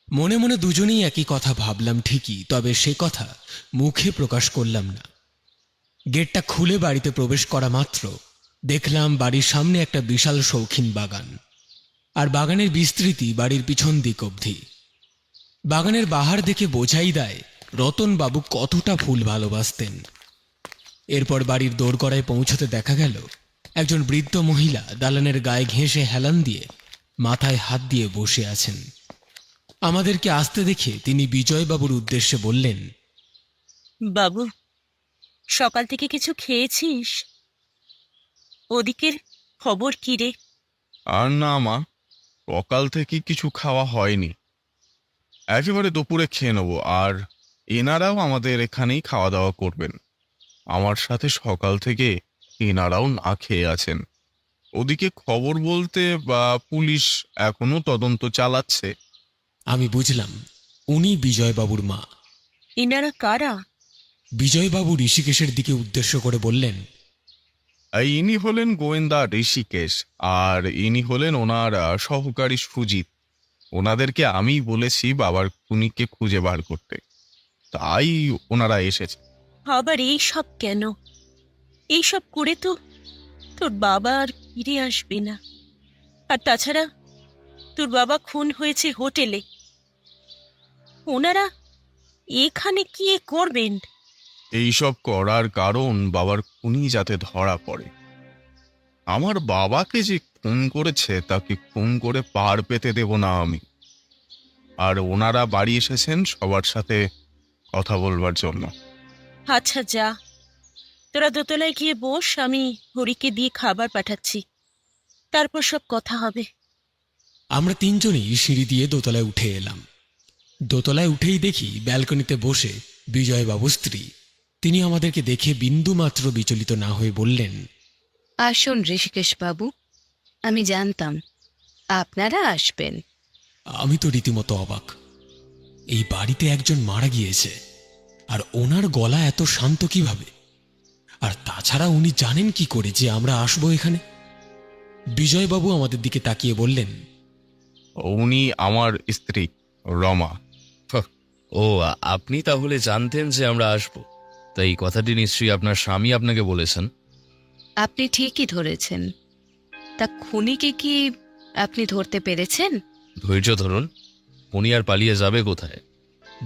মনে মনে দুজনেই একই কথা ভাবলাম ঠিকই, তবে সে কথা মুখে প্রকাশ করলাম না। গেটটা খুলে বাড়িতে প্রবেশ করা মাত্র দেখলাম বাড়ির সামনে একটা বিশাল শৌখিন বাগান। আর বাগানের বিস্তৃতি বাড়ির পিছন দিক অবধি। বাগানের বাহার দেখে বোঝাই দেয় রতনবাবু কতটা ফুল ভালোবাসতেন। এরপর বাড়ির দোরগড়ায় পৌঁছতে দেখা গেল একজন বৃদ্ধ মহিলা দালানের গায়ে ঘেঁষে হেলান দিয়ে মাথায় হাত দিয়ে বসে আছেন। আমাদেরকে আসতে দেখে তিনি বিজয়বাবুর উদ্দেশ্যে বললেন, বাবু, সকাল থেকে কিছু খেয়েছিস? ওদিকের খবর কি রে? আর না মা, সকাল থেকে কিছু খাওয়া হয়নি। একেবারে দুপুরে খেয়ে নেবো, আর এনারাও আমাদের এখানেই খাওয়া দাওয়া করবেন। আমার সাথে সকাল থেকে এনারাও না খেয়ে আছেন। ওদিকে খবর বলতে বা পুলিশ এখনো তদন্ত চালাচ্ছে। আমি বুঝলাম উনি বিজয়বাবুর মা। ইনারা কারা? বিজয়বাবু ঋষিকেশের দিকে উদ্দেশ্য করে বললেন, আর ইনি হলেন গোয়েন্দা ঋষিকেশ, আর ইনি হলেন ওনার সহকারী সুজিত। ওনাদেরকে আমি বলেছি বাবার খুনিকে খুঁজে বার করতে, তাই ওনারা এসেছে। আবার এই সব কেন? এইসব করে তো তোর বাবা আর ফিরে আসবে না। আর তাছাড়া তোর বাবা খুন হয়েছে হোটেলে। ওনারা এখানে কি করবেন? এইসব করার কারণ বাবার খুনি যাতে ধরা পড়ে। আমার বাবাকে যে খুন করেছে তাকে খুন করে পার পেতে দেব না আমি। আর ওনারা বাড়ি এসেছেন সবার সাথে কথা বলবার জন্য। আচ্ছা যা, তোরা দোতলায় গিয়ে বস, আমি হরিকে দিয়ে খাবার পাঠাচ্ছি, তারপর সব কথা হবে। আমরা তিনজনই সিঁড়ি দিয়ে দোতলায় উঠে এলাম। দোতলায় উঠেই দেখি ব্যালকনিতে বসে বিজয়বাবু স্ত্রী। তিনি আমাদেরকে দেখে বিন্দুমাত্র বিচলিত না হয়ে বললেন, আসুন ঋষিকেশ বাবু, আমি জানতাম আপনারা আসবেন। আমি তো রীতিমতো অবাক। এই বাড়িতে একজন মারা গিয়েছে, আর ওনার গলা এত শান্ত কিভাবে? আর তাছাড়া উনি জানেন কি করে যে আমরা আসবো এখানে? বিজয়বাবু আমাদের দিকে তাকিয়ে বললেন, উনি আমার স্ত্রী রমা। ও, আপনি তাহলে জানতেন যে আমরা আসব? তাই এই কথাটি নিশ্চয়ই আপনার স্বামী আপনাকে বলেছেন। আপনি ঠিকই ধরেছেন। তা খুনিকে কি আপনি ধরতে পেরেছেন? ধৈর্য ধরুন, উনি আর পালিয়ে যাবে কোথায়?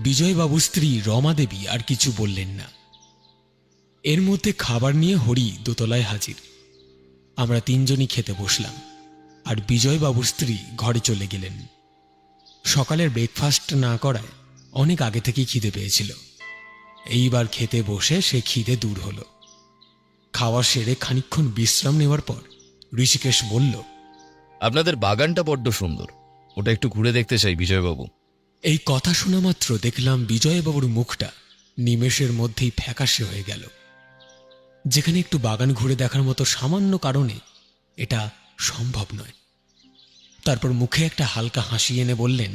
বিজয়বাবু স্ত্রী রমা দেবী আর কিছু বললেন না। এর মধ্যে খাবার নিয়ে হরি দোতলায় হাজির। আমরা তিনজনই খেতে বসলাম, আর বিজয়বাবুর স্ত্রী ঘরে চলে গেলেন। সকালের ব্রেকফাস্ট না করায় অনেক আগে থেকেই খিদে পেয়েছিল। এইবার খেতে বসে সে খিদে দূর হলো। খাওয়া সেরে খানিকক্ষণ বিশ্রাম নেওয়ার পর ঋষিকেশ বলল, আপনাদের বাগানটা বড্ড সুন্দর, ওটা একটু ঘুরে দেখতে চাই বিজয়বাবু। এই কথা শোনা মাত্র দেখলাম বিজয়বাবুর মুখটা নিমেষের মধ্যেই ফ্যাকাশে হয়ে গেল। যেখানে একটু বাগান ঘুরে দেখার মতো সামান্য কারণে এটা সম্ভব নয়। তারপর মুখে একটা হালকা হাসি এনে বললেন,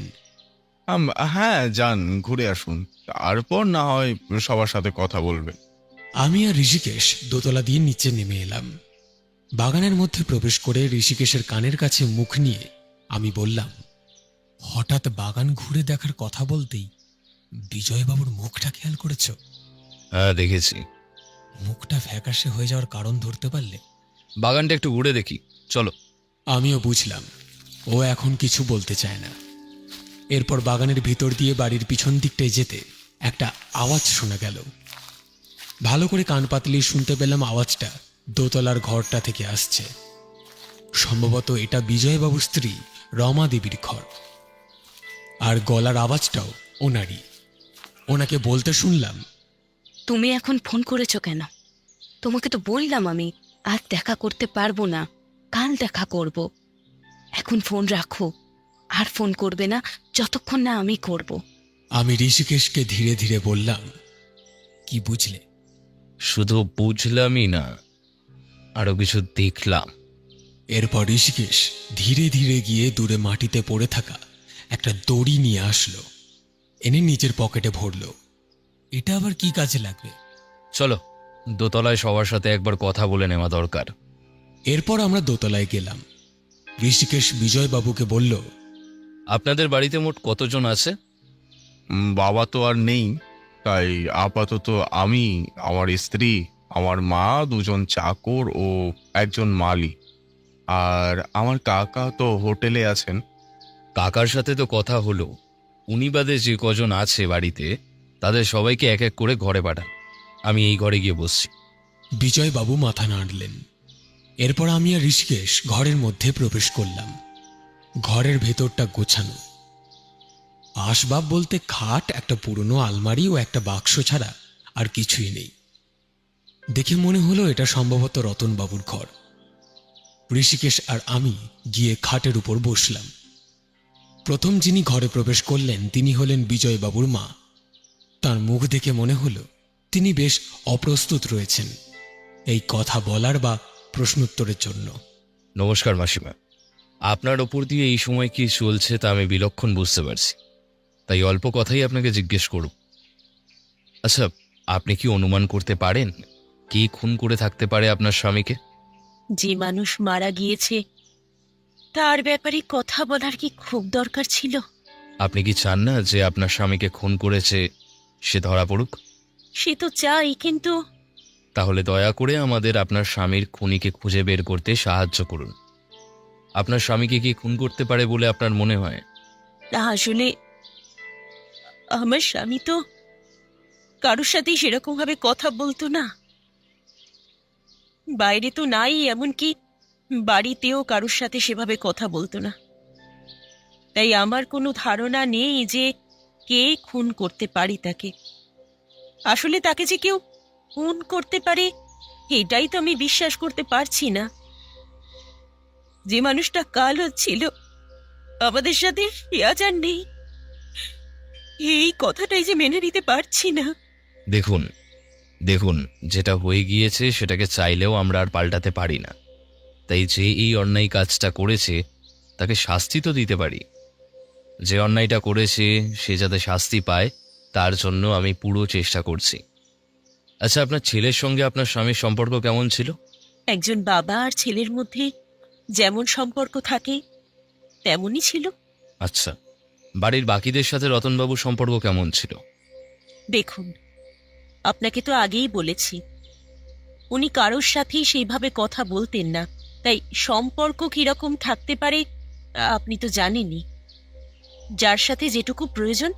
হ্যাঁ, যান ঘুরে আসুন, তারপর না হয় সবার সাথে কথা বলবেন। আমি আর ঋষিকেশ দোতলা দিয়ে নিচে নেমে এলাম। বাগানের মধ্যে প্রবেশ করে ঋষিকেশের কানের কাছে মুখ নিয়ে আমি বললাম, হঠাৎ বাগান ঘুরে দেখার কথা বলতেই বিজয়বাবুর মুখটা খেয়াল করেছ? হ্যাঁ, দেখেছি। মুখটা ফ্যাকাশে হয়ে যাওয়ার কারণ ধরতে পারলে? বাগানটা একটু ঘুরে দেখি, চলো। আমিও বুঝলাম ও এখন কিছু বলতে চায় না। এরপর বাগানের ভিতর দিয়ে বাড়ির পিছন দিকটায় যেতে একটা আওয়াজ শোনা গেল। ভালো করে কান পাতলে শুনতে পেলাম আওয়াজটা দোতলার ঘরটা থেকে আসছে। সম্ভবত এটা বিজয়বাবুর স্ত্রী রমা দেবীর ঘর, আর গলার আওয়াজটাও ওনারই। ওনাকে বলতে শুনলাম, তুমি এখন ফোন করেছো কেন? তোমাকে তো বললাম আমি আজ দেখা করতে পারবো না, কাল দেখা করব। এখন ফোন রাখো, আর ফোন করবে না যতক্ষণ না আমি করব। আমি ঋষিকেশকে ধীরে ধীরে বললাম, কি বুঝলে? শুধু বুঝলামই না, আরো কিছু দেখলাম। এরপর ঋষিকেশ ধীরে ধীরে গিয়ে দূরে মাটিতে পড়ে থাকা একটা দড়ি নিয়ে আসলো, এনে নিজের পকেটে ভরল। এটা আবার কি কাজে লাগবে? চলো, দোতলায় সবার সাথে একবার কথা বলে নেওয়া দরকার। এরপর আমরা দোতলায় গেলাম। ঋষিকেশ বিজয়বাবুকে বলল, আপনাদের বাড়িতে মোট কতজন আছে? বাবা তো আর নেই, তাই আপাতত আমি, আমার স্ত্রী, আমার মা, দুজন চাকর ও একজন মালি, আর আমার কাকা তো হোটেলে আছেন। কাকার সাথে তো কথা হলো, উনি বাদে যে কজন আছে বাড়িতে তাদের সবাইকে এক এক করে ঘরে পাঠান। আমি এই ঘরে গিয়ে বসছি। বিজয়বাবু মাথা নাড়লেন। এরপর আমি আর ঋষিকেশ ঘরের মধ্যে প্রবেশ করলাম। ঘরের ভেতরটা গোছানো। আসবাব বলতে খাট, একটা পুরনো আলমারি ও একটা বাক্স ছাড়া আর কিছুই নেই। দেখে মনে হলো এটা সম্ভবত রতনবাবুর ঘর। ঋষিকেশ আর আমি গিয়ে খাটের উপর বসলাম। প্রথম যিনি ঘরে প্রবেশ করলেন তিনি হলেন বিজয়বাবুর মা। তার মুখ দেখে মনে হলো তিনি বেশ অপ্রস্তুত রয়েছেন এই কথা বলার বা প্রশ্নোত্তরের জন্য। নমস্কার মাসিমা, আপনার ওপর দিয়ে এই সময় কি চলছে তা আমি বিলক্ষণ বুঝতে পারছি, তাই অল্প কথাই আপনাকে জিজ্ঞেস করব। আচ্ছা, আপনি কি অনুমান করতে পারেন কে খুন করে থাকতে পারে আপনার স্বামীকে? যে মানুষ মারা গিয়েছে তার ব্যাপারে কথা বলার কি খুব দরকার ছিল? আপনি কি চান না যে আপনার স্বামীকে খুন করেছে সে ধরা পড়ুক? সে তো চাই, কিন্তু তাহলে দয়া করে আমাদের আপনার স্বামীর খুনিকে খুঁজে বের করতে সাহায্য করুন। আপনার স্বামীকে কি খুন করতে পারে বলে আপনার মনে হয়? আসলে আমার স্বামী তো কারোর সাথেই সেরকম ভাবে কথা বলতো না। বাইরে তো নাই, এমনকি বাড়িতেও কারোর সাথে সেভাবে কথা বলতো না। তাই আমার কোনো ধারণা নেই যে কে খুন করতে পারে তাকে। আসলে তাকে যে কেউ খুন করতে পারে এটাই তো আমি বিশ্বাস করতে পারছি না। যে মানুষটা কাল ছিল আমাদের সাথে আজ আর নেই, এই কথাটাই যে মেনে নিতে পারছি না। দেখুন দেখুন, যেটা হয়ে গিয়েছে সেটাকে চাইলেও আমরা আর পাল্টাতে পারি না। তাই যে এই অন্যায় কাজটা করেছে তাকে শাস্তি তো দিতে পারি। যে অন্যায়টা করেছে সে যাতে শাস্তি পায় তার জন্য আমি পুরো চেষ্টা করছি। আচ্ছা, আপনার ছেলের সঙ্গে আপনার স্বামীর সম্পর্ক কেমন ছিল? একজন বাবা আর ছেলের মধ্যে যেমন সম্পর্ক থাকে তেমনই ছিল। আচ্ছা, বাড়ির বাকিদের সাথে রতনবাবুর সম্পর্ক কেমন ছিল? দেখুন, আপনাকে তো আগেই বলেছি উনি কারোর সাথেই সেইভাবে কথা বলতেন না। তাই সম্পর্ক কিরকম থাকতে পারে আপনি তো জানেনই। যার সাথে যেটুকু প্রয়োজন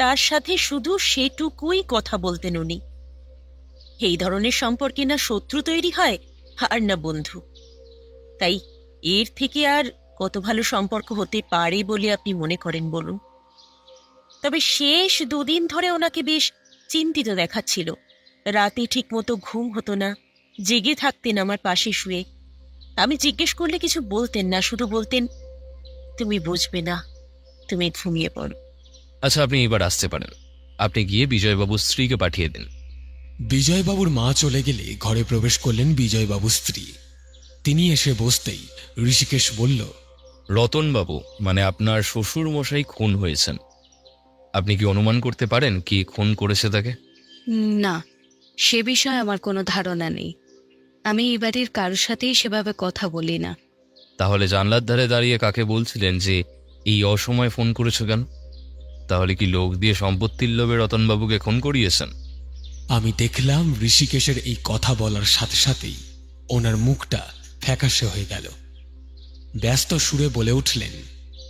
তার সাথে শুধু সেটুকুই কথা বলতেন উনি। এই ধরনের সম্পর্কে না শত্রু তৈরি হয় আর না বন্ধু। তাই এর থেকে আর কত ভালো সম্পর্ক হতে পারে বলে আপনি মনে করেন বলুন? তবে শেষ দুদিন ধরে ওনাকে বেশ চিন্তিত দেখাচ্ছিল। রাতে ঠিকমতো ঘুম হতো না, জেগে থাকতেন আমার পাশে শুয়ে। আমি জিজ্ঞেস করলে কিছু বলতেন না, শুধু বলতেন তুমি বুঝবে না, তুমি ঘুমিয়ে পড়ো। আচ্ছা, আপনি এবার আসতে পারেন। আপনি গিয়ে বিজয়বাবুর স্ত্রীকে পাঠিয়ে দিন। বিজয়বাবুর মা চলে গেলে ঘরে প্রবেশ করলেন বিজয়বাবুর স্ত্রী। তিনি এসে বসতেই ঋষিকেশ বলল, রতনবাবু মানে আপনার শ্বশুর মশাই খুন হয়েছেন। আপনি কি অনুমান করতে পারেন কি খুন করেছে তাকে? না, সে বিষয়ে আমার কোনো ধারণা নেই। আমি এই বাড়ির কারোর সাথেই সেভাবে কথা বলি না। তাহলে জানলার ধারে দাঁড়িয়ে কাকে বলছিলেন যে এই অসময়ে ফোন করেছো কেন? তাহলে কি লোক দিয়ে সম্পত্তির লোভে রতনবাবুকে খুন করিয়েছেন? আমি দেখলাম ঋষিকেশের এই কথা বলার সাথে সাথেই ওনার মুখটা ফ্যাকাশে হয়ে গেল। ব্যস্ত সুরে বলে উঠলেন,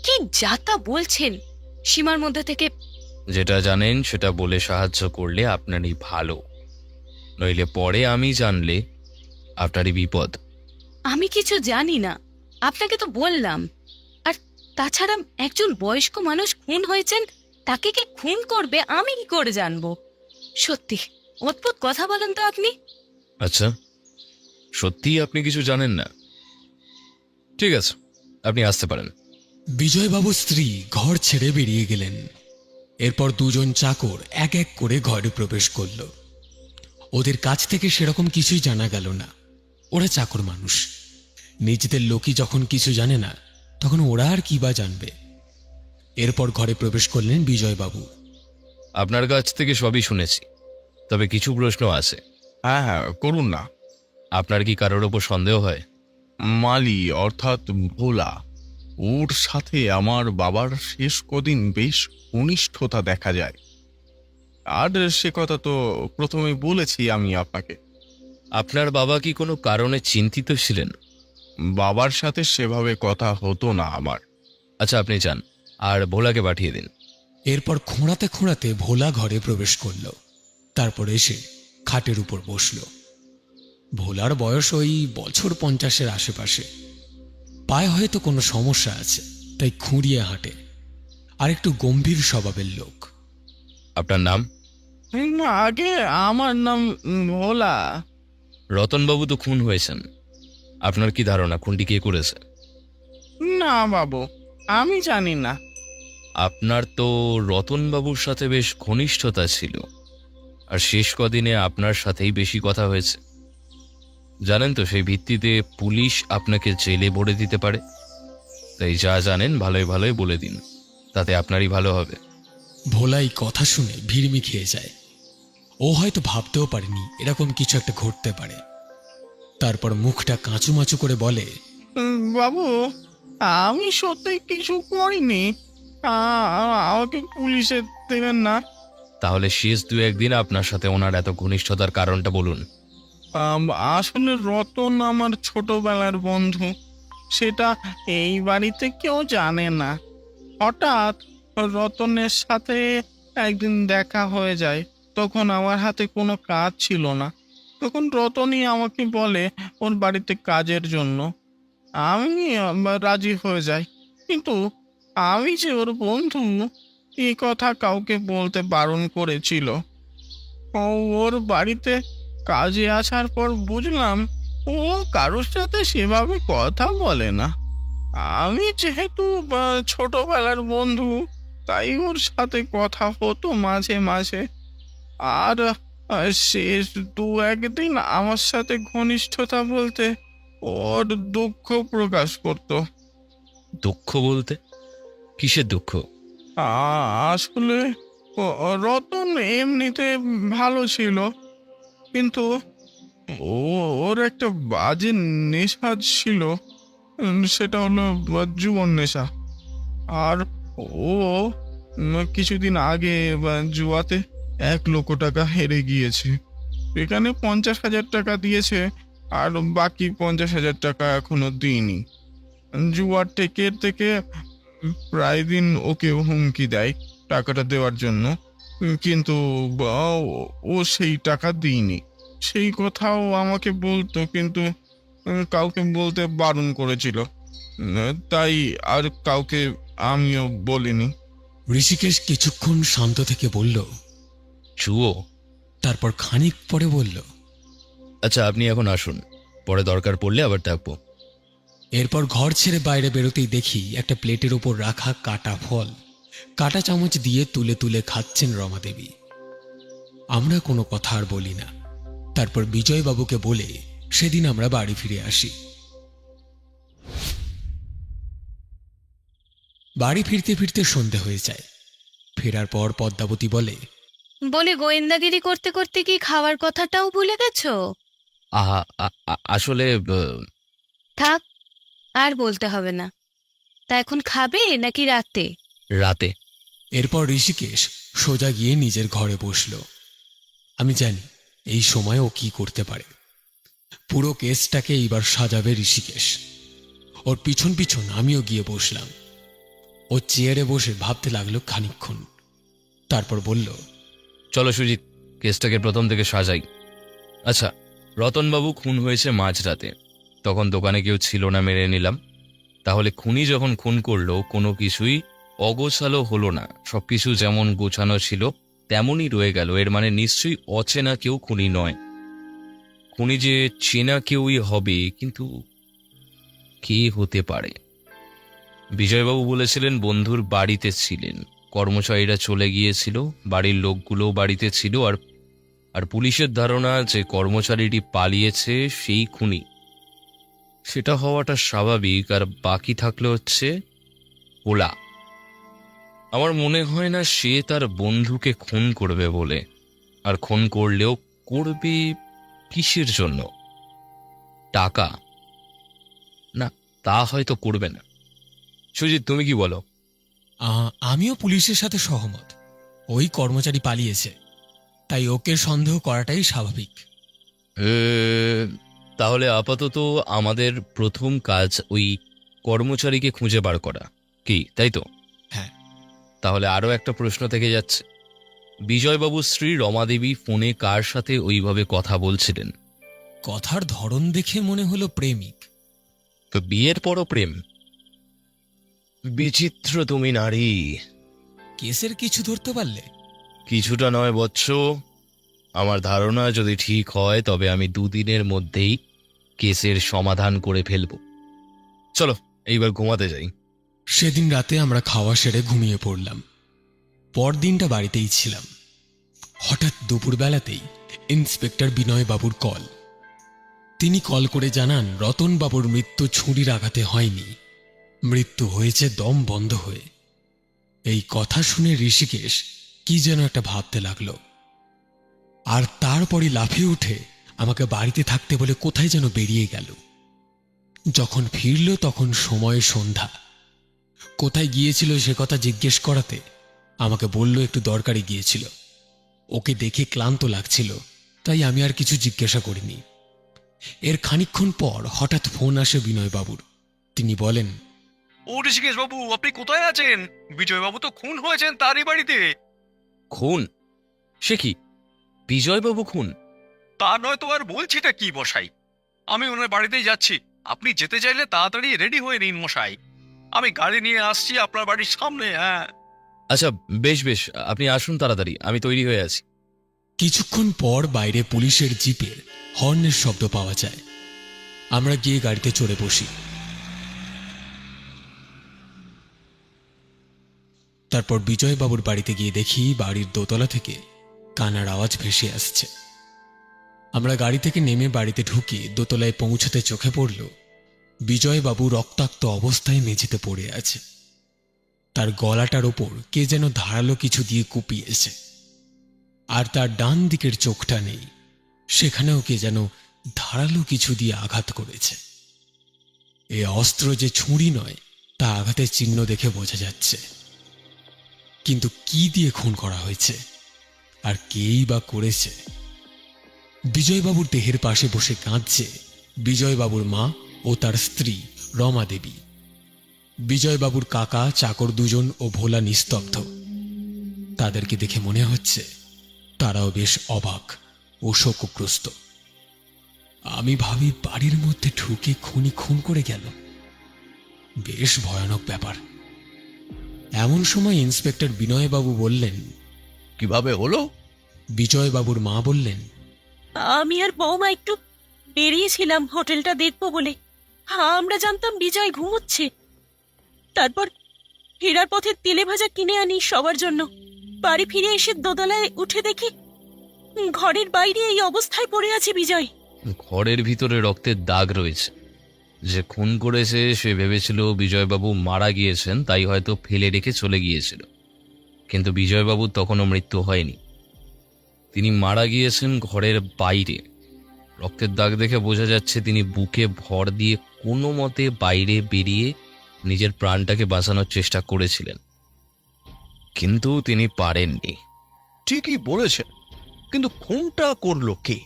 কি যাতা বলছেন? সীমার মধ্যে থেকে যেটা জানেন সেটা বলে সাহায্য করলে আপনারই ভালো, নইলে পরে আমি জানলে আপনারই বিপদ। আমি কিছু জানি না, আপনাকে তো বললাম। আর তাছাড়া একজন বয়স্ক মানুষ খুন হয়েছেন, তাকে কি খুন করবে আমি কি করে জানবো? সত্যি অদ্ভুত কথা বলেন তো আপনি। আচ্ছা, সত্যিই আপনি কিছু জানেন না? ঠিক আছে, আপনি আসতে পারেন। বিজয়বাবুর স্ত্রী ঘর ছেড়ে বেরিয়ে গেলেন। এরপর দুজন চাকর এক এক করে ঘরে প্রবেশ করল। ওদের কাছ থেকে সেরকম কিছুই জানা গেল না। ওরা চাকর মানুষ, নিজেদের লোকই যখন কিছু জানে না তখন ওরা আর কি বা জানবে। এরপর ঘরে প্রবেশ করলেন বিজয়বাবু। আপনার কাছ থেকে সবই শুনেছি, তবে কিছু প্রশ্ন আছে। হ্যাঁ হ্যাঁ, করুন না। আপনার কি কারোর ওপর সন্দেহ হয়? মালি অর্থাৎ ভোলা, ওর সাথে আমার বাবার শেষ কদিন বেশ ঘনিষ্ঠতা দেখা যায়। আর সে কথা তো প্রথমে বলেছি আমি আপনাকে। আপনার বাবা কি কোনো কারণে চিন্তিত ছিলেন? বাবার সাথে সেভাবে কথা হতো না আমার। আচ্ছা আপনি যান, আর ভোলাকে পাঠিয়ে দিন। এরপর খোঁড়াতে খোঁড়াতে ভোলা ঘরে প্রবেশ করল। তারপর এসে খাটের উপর বসল। ভোলার বয়স ওই বছর 50-এর আশেপাশে। পায়ে হয়তো কোনো সমস্যা আছে, তাই খুঁড়িয়ে হাঁটে। আর একটু গম্ভীর স্বভাবের লোক। আপনার নাম? আগে আমার নাম ভোলা। রতনবাবু তো খুন হয়েছেন, আপনার কি ধারণা খুনটি কে করেছে? না বাবু, আমি জানি না। আপনার তো রতনবাবুর সাথে বেশ ঘনিষ্ঠতা ছিল, আর শেষ কদিনে আপনার সাথেই বেশি কথা হয়েছে। জানেন তো, সেই ভিত্তিতে পুলিশ আপনাকে জেলে ভরে দিতে পারে। তাই যা জানেন ভালোই ভালোই বলে দিন, তাতে আপনারই ভালো হবে। ভোলাই কথা শুনে ভিড়মি খেয়ে যায়। ও হয়তো ভাবতেও পারেনি এরকম কিছু একটা ঘটতে পারে। তারপর মুখটা কাঁচুমাচু করে বলে, বাবু, আমি সত্যি কিছু করিনি। আমাকে পুলিশে দেবেন না। তাহলে শেষ 2-1 দিন আপনার সাথে ওনার এত ঘনিষ্ঠতার কারণটা বলুন। আসলে রতন আমার ছোটবেলার বন্ধু। সেটা এই বাড়িতে কেউ জানে না। হঠাৎ রতনের সাথে একদিন দেখা হয়ে যায়। তখন আমার হাতে কোনো কাজ ছিল না। তখন রতনই আমাকে বলে ওর বাড়িতে কাজের জন্য। আমি রাজি হয়ে যাই, কিন্তু আমি যে ওর বন্ধু এই কথা কাউকে বলতে বারণ করেছিল। ওর বাড়িতে কাজে আসার পর বুঝলাম ও কারোর সাথে সেভাবে কথা বলে না। আমি যেহেতু ছোটবেলার বন্ধু, তাই ওর সাথে কথা হতো মাঝে মাঝে। আর শেষ 2-1 দিন আমার সাথে ঘনিষ্ঠতা বলতে ওর দুঃখ প্রকাশ করতো। দুঃখ বলতে কিসের দুঃখ? আসলে রতন এমনিতে ভালো ছিল, কিন্তু ওর একটা বাজে নেশা ছিল। সেটা হলো জীবন নেশা। আর ও কিছুদিন আগে জুয়াতে 1 লক্ষ টাকা হেরে গিয়েছে। এখানে 50,000 টাকা দিয়েছে, আর বাকি 50,000 টাকা এখনো দিইনি। জুয়ার টেকের থেকে প্রায় দিন ওকে হুমকি দেয় টাকাটা দেওয়ার জন্য, কিন্তু ও সেই টাকা দিইনি। সেই কথাও আমাকে বলতো, কিন্তু কাউকে বলতে বারণ করেছিল। তাই আর কাউকে আমিও বলিনি। ঋষিকেশ কিছুক্ষণ শান্ত থেকে বলল, জুয়ো? তারপর খানিক পরে বলল, আচ্ছা আপনি এখন আসুন, পরে দরকার পড়লে আবার ডাকবো। এরপর ঘর ছেড়ে বাইরে বেরোতেই দেখি একটা প্লেটের ওপর রাখা কাটা ফল কাটা চামচ দিয়ে তুলে তুলে খাচ্ছেন রমাদেবী। আমরা কোনো কথা আর বলি না। তারপর বিজয়বাবুকে বলে সেদিন আমরা বাড়ি ফিরে আসি। বাড়ি ফিরতে ফিরতে সন্ধে হয়ে যায়। ফেরার পর পদ্মাবতী বলে, গোয়েন্দাগিরি করতে করতে কি খাওয়ার কথাটাও ভুলে গেছো? আহা আসলে থাক, আর বলতে হবে না। তা এখন খাবে নাকি রাতে? রাতে। এরপর ঋষিকেশ সোজা গিয়ে নিজের ঘরে বসল। আমি জানি এই সময় ও কি করতে পারে। পুরো কেসটাকে এইবার সাজাবে ঋষিকেশ। ওর পিছন পিছন আমিও গিয়ে বসলাম। ও চেয়ারে বসে ভাবতে লাগলো খানিকক্ষণ। তারপর বলল, চলো সুজিত, কেসটাকে প্রথম থেকে সাজাই। আচ্ছা, রতনবাবু খুন হয়েছে মাঝরাতে, তখন দোকানে কেউ ছিল না মেনে নিলাম। তাহলে খুনি যখন খুন করলো কোনো কিছুই অগোছালো হলো না, সবকিছু যেমন গোছানো ছিল তেমনই রয়ে গেল। এর মানে নিশ্চয়ই অচেনা কেউ খুনি নয়। খুনি যে চেনা কেউই হবে, কিন্তু কে হতে পারে? বিজয়বাবু বলেছিলেন বন্ধুর বাড়িতে ছিলেন, কর্মচারীরা চলে গিয়েছিল, বাড়ির লোকগুলোও বাড়িতে ছিল, আর পুলিশের ধারণা যে কর্মচারীটি পালিয়েছে সেই খুনি। সেটা হওয়াটা স্বাভাবিক। আর বাকি থাকলে হচ্ছে ভোলা। আমার মনে হয় না সে তার বন্ধুকে খুন করবে বলে। আর খুন করলেও করবে কিসের জন্য? টাকা? না, তা হয়তো করবে না। সুজিত, তুমি কি বলো? আমিও পুলিশের সাথে সহমত। ওই কর্মচারী পালিয়েছে, তাই ওকে সন্দেহ করাটাই স্বাভাবিক। তাহলে আপাতত আমাদের প্রথম কাজ ওই কর্মচারীকে খুঁজে বার করা, কি তাই তো? হ্যাঁ। তাহলে আরও একটা প্রশ্ন থেকে যাচ্ছে, বিজয়বাবুর স্ত্রী রমাদেবী ফোনে কার সাথে ওইভাবে কথা বলছিলেন? কথার ধরন দেখে মনে হলো প্রেমিক। তো বিয়ের পরও প্রেম? বিচিত্র তুমি নারী। কেসের কিছু ধরতে পারলে? কিছুটা নয় বৎস, আমার ধারণা যদি ঠিক হয় তবে আমি 2 দিনের মধ্যেই কেসের সমাধান করে ফেলব। চলো এইবার ঘুমাতে যাই। সেদিন রাতে আমরা খাওয়া সেরে ঘুমিয়ে পড়লাম। পরদিনটা বাড়িতেই ছিলাম। হঠাৎ দুপুরবেলাতেই ইন্সপেক্টর বিনয় বাবুর কল। তিনি কল করে জানান রতন বাবুর মৃত্যু ছুরির আঘাতে হয়নি, মৃত্যু হয়েছে দম বন্ধ হয়ে। এই কথা শুনে ঋষিকেশ কি যেন একটা ভাবতে লাগলো, আর তারপরই লাফিয়ে উঠে আমাকে বাড়িতে থাকতে বলে কোথায় যেন বেরিয়ে গেল। যখন ফিরল তখন সময় সন্ধ্যা। কোথায় গিয়েছিল সে কথা জিজ্ঞেস করাতে আমাকে বলল একটু দরকারে গিয়েছিল। ওকে দেখে ক্লান্ত লাগছিল, তাই আমি আর কিছু জিজ্ঞাসা করিনি। এর খানিকক্ষণ পর হঠাৎ ফোন আসে বিনয়বাবুর। তিনি বলেন, ও ঋষিকেশ বাবু, আপনি কোথায় আছেন? বিজয়বাবু তো খুন হয়েছেন তারই বাড়িতে। খুন? সে কি, বিজয়বাবু খুন? তা নয় তো আর বলছিটা কি মশাই, আমি ওনার বাড়িতেই যাচ্ছি। আপনি যেতে চাইলে তাড়াতাড়ি রেডি হয়ে নিন মশাই, আমি গাড়ি নিয়ে আসছি আপনার বাড়ির সামনে। হ্যাঁ আচ্ছা বেশ বেশ, আপনি আসুন তাড়াতাড়ি, আমি তৈরি হয়ে আছি। কিছুক্ষণ পর বাইরে পুলিশের জিপের হর্নের শব্দ পাওয়া যায়। আমরা গিয়ে গাড়িতে চড়ে বসি। তারপর বিজয়বাবুর বাড়িতে গিয়ে দেখি বাড়ির দোতলা থেকে কান্নার আওয়াজ ভেসে আসছে। আমরা গাড়ি থেকে নেমে বাড়িতে ঢুকে দোতলায় পৌঁছতে চোখে পড়ল বিজয়বাবু রক্তাক্ত অবস্থায় মেঝেতে পড়ে আছে। তার গলাটার ওপর কে যেন ধারালো কিছু দিয়ে কুপিয়েছে, আর তার ডান দিকের চোখটা নেই, সেখানেও কে যেন ধারালো কিছু দিয়ে আঘাত করেছে। এ অস্ত্র যে ছুরি নয় তা আঘাতের চিহ্ন দেখে বোঝা যাচ্ছে, কিন্তু কি দিয়ে খুন করা হয়েছে আর কেই বা করেছে? বিজয়বাবুর দেহের পাশে বসে কাঁদছে বিজয়বাবুর মা ও তার স্ত্রী রমা দেবী। বিজয়বাবুর কাকা চাকর দুজন ও ভোলা নিস্তব্ধ। তাদেরকে দেখে মনে হচ্ছে তারাও বেশ অবাক ও শোকগ্রস্ত। আমি ভাবি বাড়ির মধ্যে ঢুকে খুনি খুন করে গেল, বেশ ভয়ানক ব্যাপার। এমন সময় ইন্সপেক্টর বিনয়বাবু বললেন, কিভাবে হলো? বিজয়বাবুর মা বললেন, আমি আর বৌমা একটু বেরিয়েছিলাম হোটেলটা দেখবো বলে। আমরা জানতাম বিজয় ঘুমোচ্ছে। তারপর ফেরার পথে তেলে ভাজা কিনে আনি সবার জন্য। বাড়ি ফিরে এসে দোতলায় উঠে দেখি ঘরের বাইরে এই অবস্থায় পড়ে আছে বিজয়। ঘরের ভিতরে রক্তের দাগ রয়েছে। যে খুন করেছে সে ভেবেছিল বিজয়বাবু মারা গিয়েছেন, তাই হয়তো ফেলে রেখে চলে গিয়েছিল। কিন্তু বিজয়বাবুর তখনও মৃত্যু হয়নি, তিনি মারা গিয়েছেন ঘরের বাইরে। রক্তের দাগ দেখে বোঝা যাচ্ছে তিনি বুকে ভর দিয়ে কোনো মতে বাইরে বেরিয়ে নিজের প্রাণটাকে বাঁচানোর চেষ্টা করেছিলেন, কিন্তু তিনি পারেননি। ঠিকই বলেছেন, কিন্তু খুনটা করলো কে?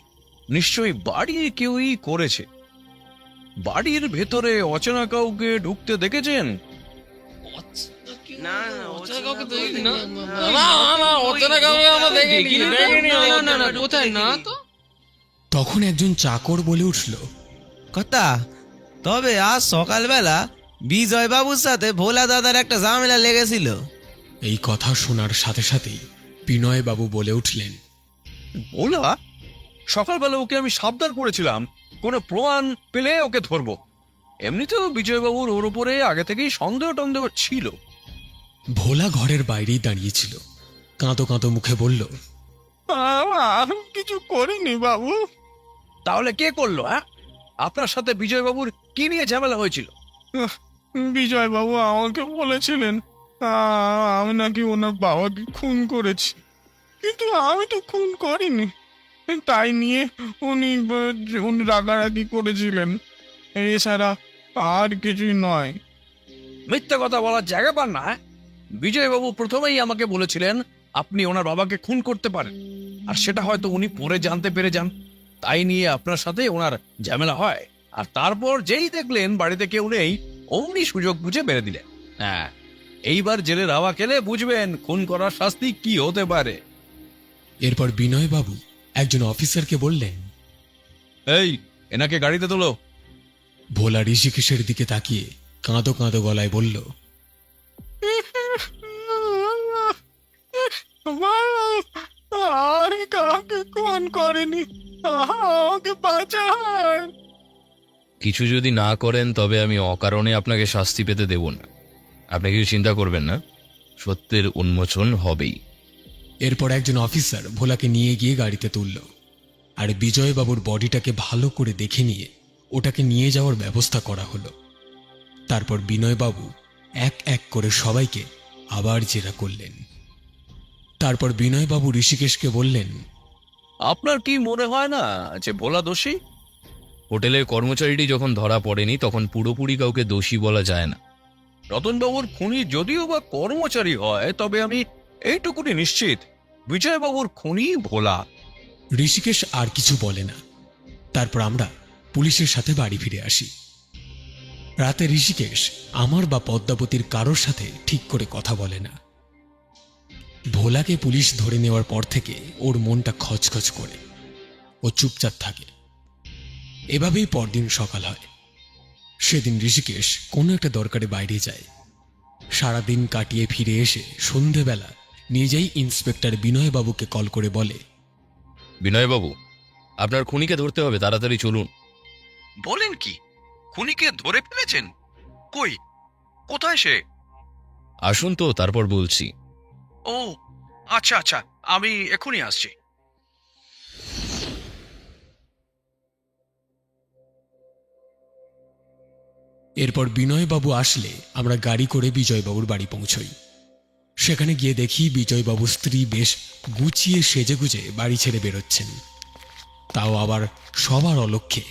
নিশ্চয়ই বাড়ির কেউই করেছে। বাড়ির ভেতরে অচেনা কাউকে ঢুকতে দেখেছেন? তখন একজন চাকর বলে উঠল, কথা, তবে আজ সকালবেলা বিজয়বাবুর সাথে ভোলা দাদার একটা ঝামেলা লেগেছিল। এই কথা শোনার সাথে সাথেই বিনয়বাবু বলে উঠলেন, বলা, সকালবেলা ওকে আমি সাবধান করেছিলাম কোনো প্রমাণ পেলে ওকে ধরবো। এমনিতেও বিজয়বাবুর ওর উপরে আগে থেকেই সন্দেহ টন্দেহ ছিল। ভোলা ঘরের বাইরেই দাঁড়িয়েছিল, কাঁদো কাঁদো মুখে বলল, আমি কিছু করিনি বাবু। তাহলে কে করলো? হ্যাঁ, আপনার সাথে বিজয়বাবুর কি নিয়ে ঝামেলা হয়েছিল? বিজয় বাবু আমাকে বলেছিলেন আমি নাকি ওনার বাবাকে খুন করেছি, কিন্তু আমি তো খুন করিনি। তাই নিয়ে উনি রাগারাগি করেছিলেন, এছাড়া আর কিছুই নয়। মিথ্যা কথা বলার জায়গা পান না। বিজয়বাবু প্রথমেই আমাকে বলেছিলেন আপনি ওনার বাবাকে খুন করতে পারেন, আর সেটা হয়তো উনি পরে জানতে পেরে যান। তাই নিয়ে আপনার সাথে ওনার ঝামেলা হয়, আর তারপর যেই দেখলেন বাড়িতে কেউ নেই, অমনি সুযোগ বুঝে বেড়ে দিলেন। হ্যাঁ, এইবার জেলে রাওয়া খেলে বুঝবেন খুন করার শাস্তি কি হতে পারে। এরপর বিনয়বাবু একজন অফিসারকে বললেন, এই, এনাকে গাড়িতে তোলো। ভোলা ঋষিকেশের দিকে তাকিয়ে কাঁদো কাঁদো গলায় বলল, আরে কাকে কোন করেনি, আমাকে বাঁচান। কিছু যদি না করেন তবে আমি অকারণে আপনাকে শাস্তি পেতে দেব না। আপনি কিছু চিন্তা করবেন না, সত্যের উন্মোচন হবেই। এরপর একজন অফিসার ভোলাকে নিয়ে গিয়ে গাড়িতে তুলল, আর বিজয়বাবুর বডিটাকে ভালো করে দেখে নিয়ে ওটাকে নিয়ে যাওয়ার ব্যবস্থা করা হলো। তারপর বিনয়বাবু এক এক করে সবাইকে আবার জেরা করলেন। তারপর বিনয়বাবু ঋষিকেশকে বললেন, আপনার কি মনে হয় না যে ভোলা দোষী? হোটেলের কর্মচারীটি যখন ধরা পড়েনি তখন পুরোপুরি কাউকে দোষী বলা যায় না। রতনবাবুর খুনি যদিও বা কর্মচারী হয়, তবে আমি এইটুকুনি নিশ্চিত বিজয়বাবুর খুনি ভোলা। ঋষিকেশ আর কিছু বলে না। তারপর আমরা পুলিশের সাথে বাড়ি ফিরে আসি। রাতে ঋষিকেশ আমার বা পদ্মাবতীর কারোর সাথে ঠিক করে কথা বলে না। ভোলাকে পুলিশ ধরে নেওয়ার পর থেকে ওর মনটা খচখচ করে, ও চুপচাপ থাকে। এভাবেই পরদিন সকাল হয়। সেদিন ঋষিকেশ কোনো একটা দরকারে বাইরে যায়। সারাদিন কাটিয়ে ফিরে এসে সন্ধেবেলা নিজেই ইন্সপেক্টর বিনয়বাবুকে কল করে বলে, বিনয়বাবু, আপনার খুনিকে ধরতে হবে, তাড়াতাড়ি চলুন। বলেন কি, খুনিকে ধরে ফেলেছেন? কই, কোথায় সে? আসুন তো, তারপর বলছি। ও আচ্ছা আচ্ছা, আমি এখনই আসছি। এরপর বিনয়বাবু আসলে আমরা গাড়ি করে বিজয়বাবুর বাড়ি পৌঁছই। সেখানে গিয়ে দেখি বিজয়বাবুর স্ত্রী বেশ গুছিয়ে সেজেগুজে বাড়ি ছেড়ে বেরোচ্ছেন, তাও আবার সবার অলক্ষ্যে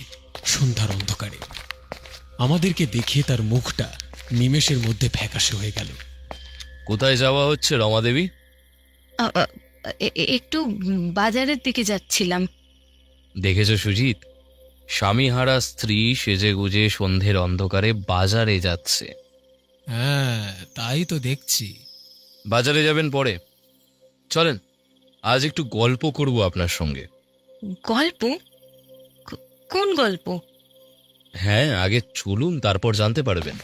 সন্ধ্যার অন্ধকারে। আমাদেরকে দেখে তার মুখটা নিমেষের মধ্যে ফ্যাকাশে হয়ে গেল। কোথায় যাওয়া হচ্ছে রমাদেবী? একটু বাজারের দিকে যাচ্ছিলাম। দেখেছ সুজিত, স্বামীহারা স্ত্রী সেজেগুজে সন্ধ্যের অন্ধকারে বাজারে যাচ্ছে। হ্যাঁ, তাই তো দেখছি। বাজারে যাবেন পরে। চলেন, আজ একটু গল্প করব আপনার সঙ্গে। গল্প? কোন গল্প? হ্যাঁ, আগে চলুন, তারপর জানতে পারবেন।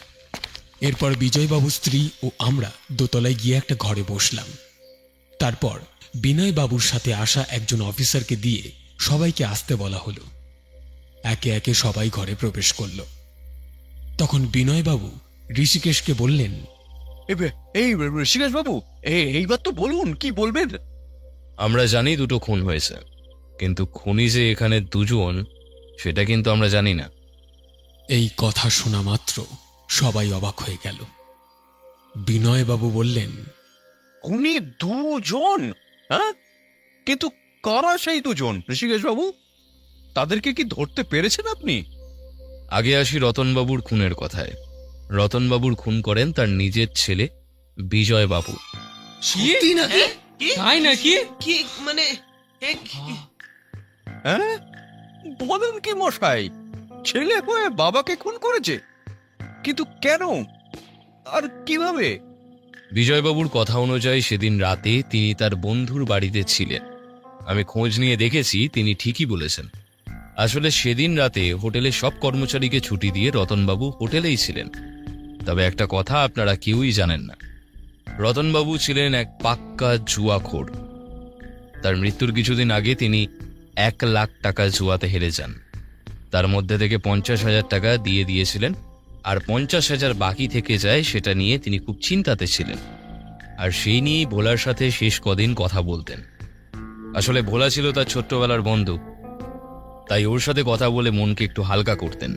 এরপর বিজয়বাবু স্ত্রী ও আমরা দোতলায় গিয়ে একটা ঘরে বসলাম। তারপর বিনয়বাবুর সাথে আসা একজন অফিসারকে দিয়ে সবাইকে আসতে বলা হলো। একে একে সবাই ঘরে প্রবেশ করল। তখন বিনয়বাবু ঋষিকেশকে বললেন, এই ঋষিকেশ বাবু, এইবার তো বলুন, কি বলবেন? আমরা জানি দুটো খুন হয়েছে, কিন্তু খুনি যে এখানে দুজন সেটা কিন্তু আমরা জানি না। এই কথা শোনা মাত্র সবাই অবাক হয়ে গেল। বিনয়বাবু বললেন, খুনি দুজন? হ্যাঁ, কিন্তু কারা সেই দুজন ঋষিকেশ বাবু? তাদেরকে কি ধরতে পেরেছেন আপনি? আগে আসি রতনবাবুর খুনের কথায়। রতনবাবুর খুন করেন তার নিজের ছেলে বিজয়বাবু। সত্যি নাকি? তাই নাকি? কি মানে হ্যাঁ, বলেন কি মশাই, ছেলে হয়ে বাবাকে খুন করেছে? কিন্তু কেন আর কিভাবে? বিজয়বাবুর কথা অনুযায়ী সেদিন রাতে তিনি তার বন্ধুর বাড়িতে ছিলেন। আমি খোঁজ নিয়ে দেখেছি, তিনি ঠিকই বলেছেন। আসলে সেদিন রাতে হোটেলের সব কর্মচারীকে ছুটি দিয়ে রতনবাবু হোটেলেই ছিলেন। তবে একটা কথা আপনারা কেউই জানেন না, রতনবাবু ছিলেন এক পাক্কা জুয়াখোর। তার মৃত্যুর কিছুদিন আগে তিনি 1 লাখ টাকা জুয়াতে হেরে যান। তার মধ্যে থেকে 50,000 টাকা দিয়ে দিয়েছিলেন, আর 50,000 বাকি থেকে যায়, সেটা নিয়ে তিনি খুব চিন্তাতে ছিলেন। আর সেই নিয়েই ভোলার সাথে শেষ কদিন কথা বলতেন। আসলে ভোলা ছিল তার ছোট্টবেলার বন্ধু, তাই ওর সাথে কথা বলে মনকে একটু হালকা করতেন।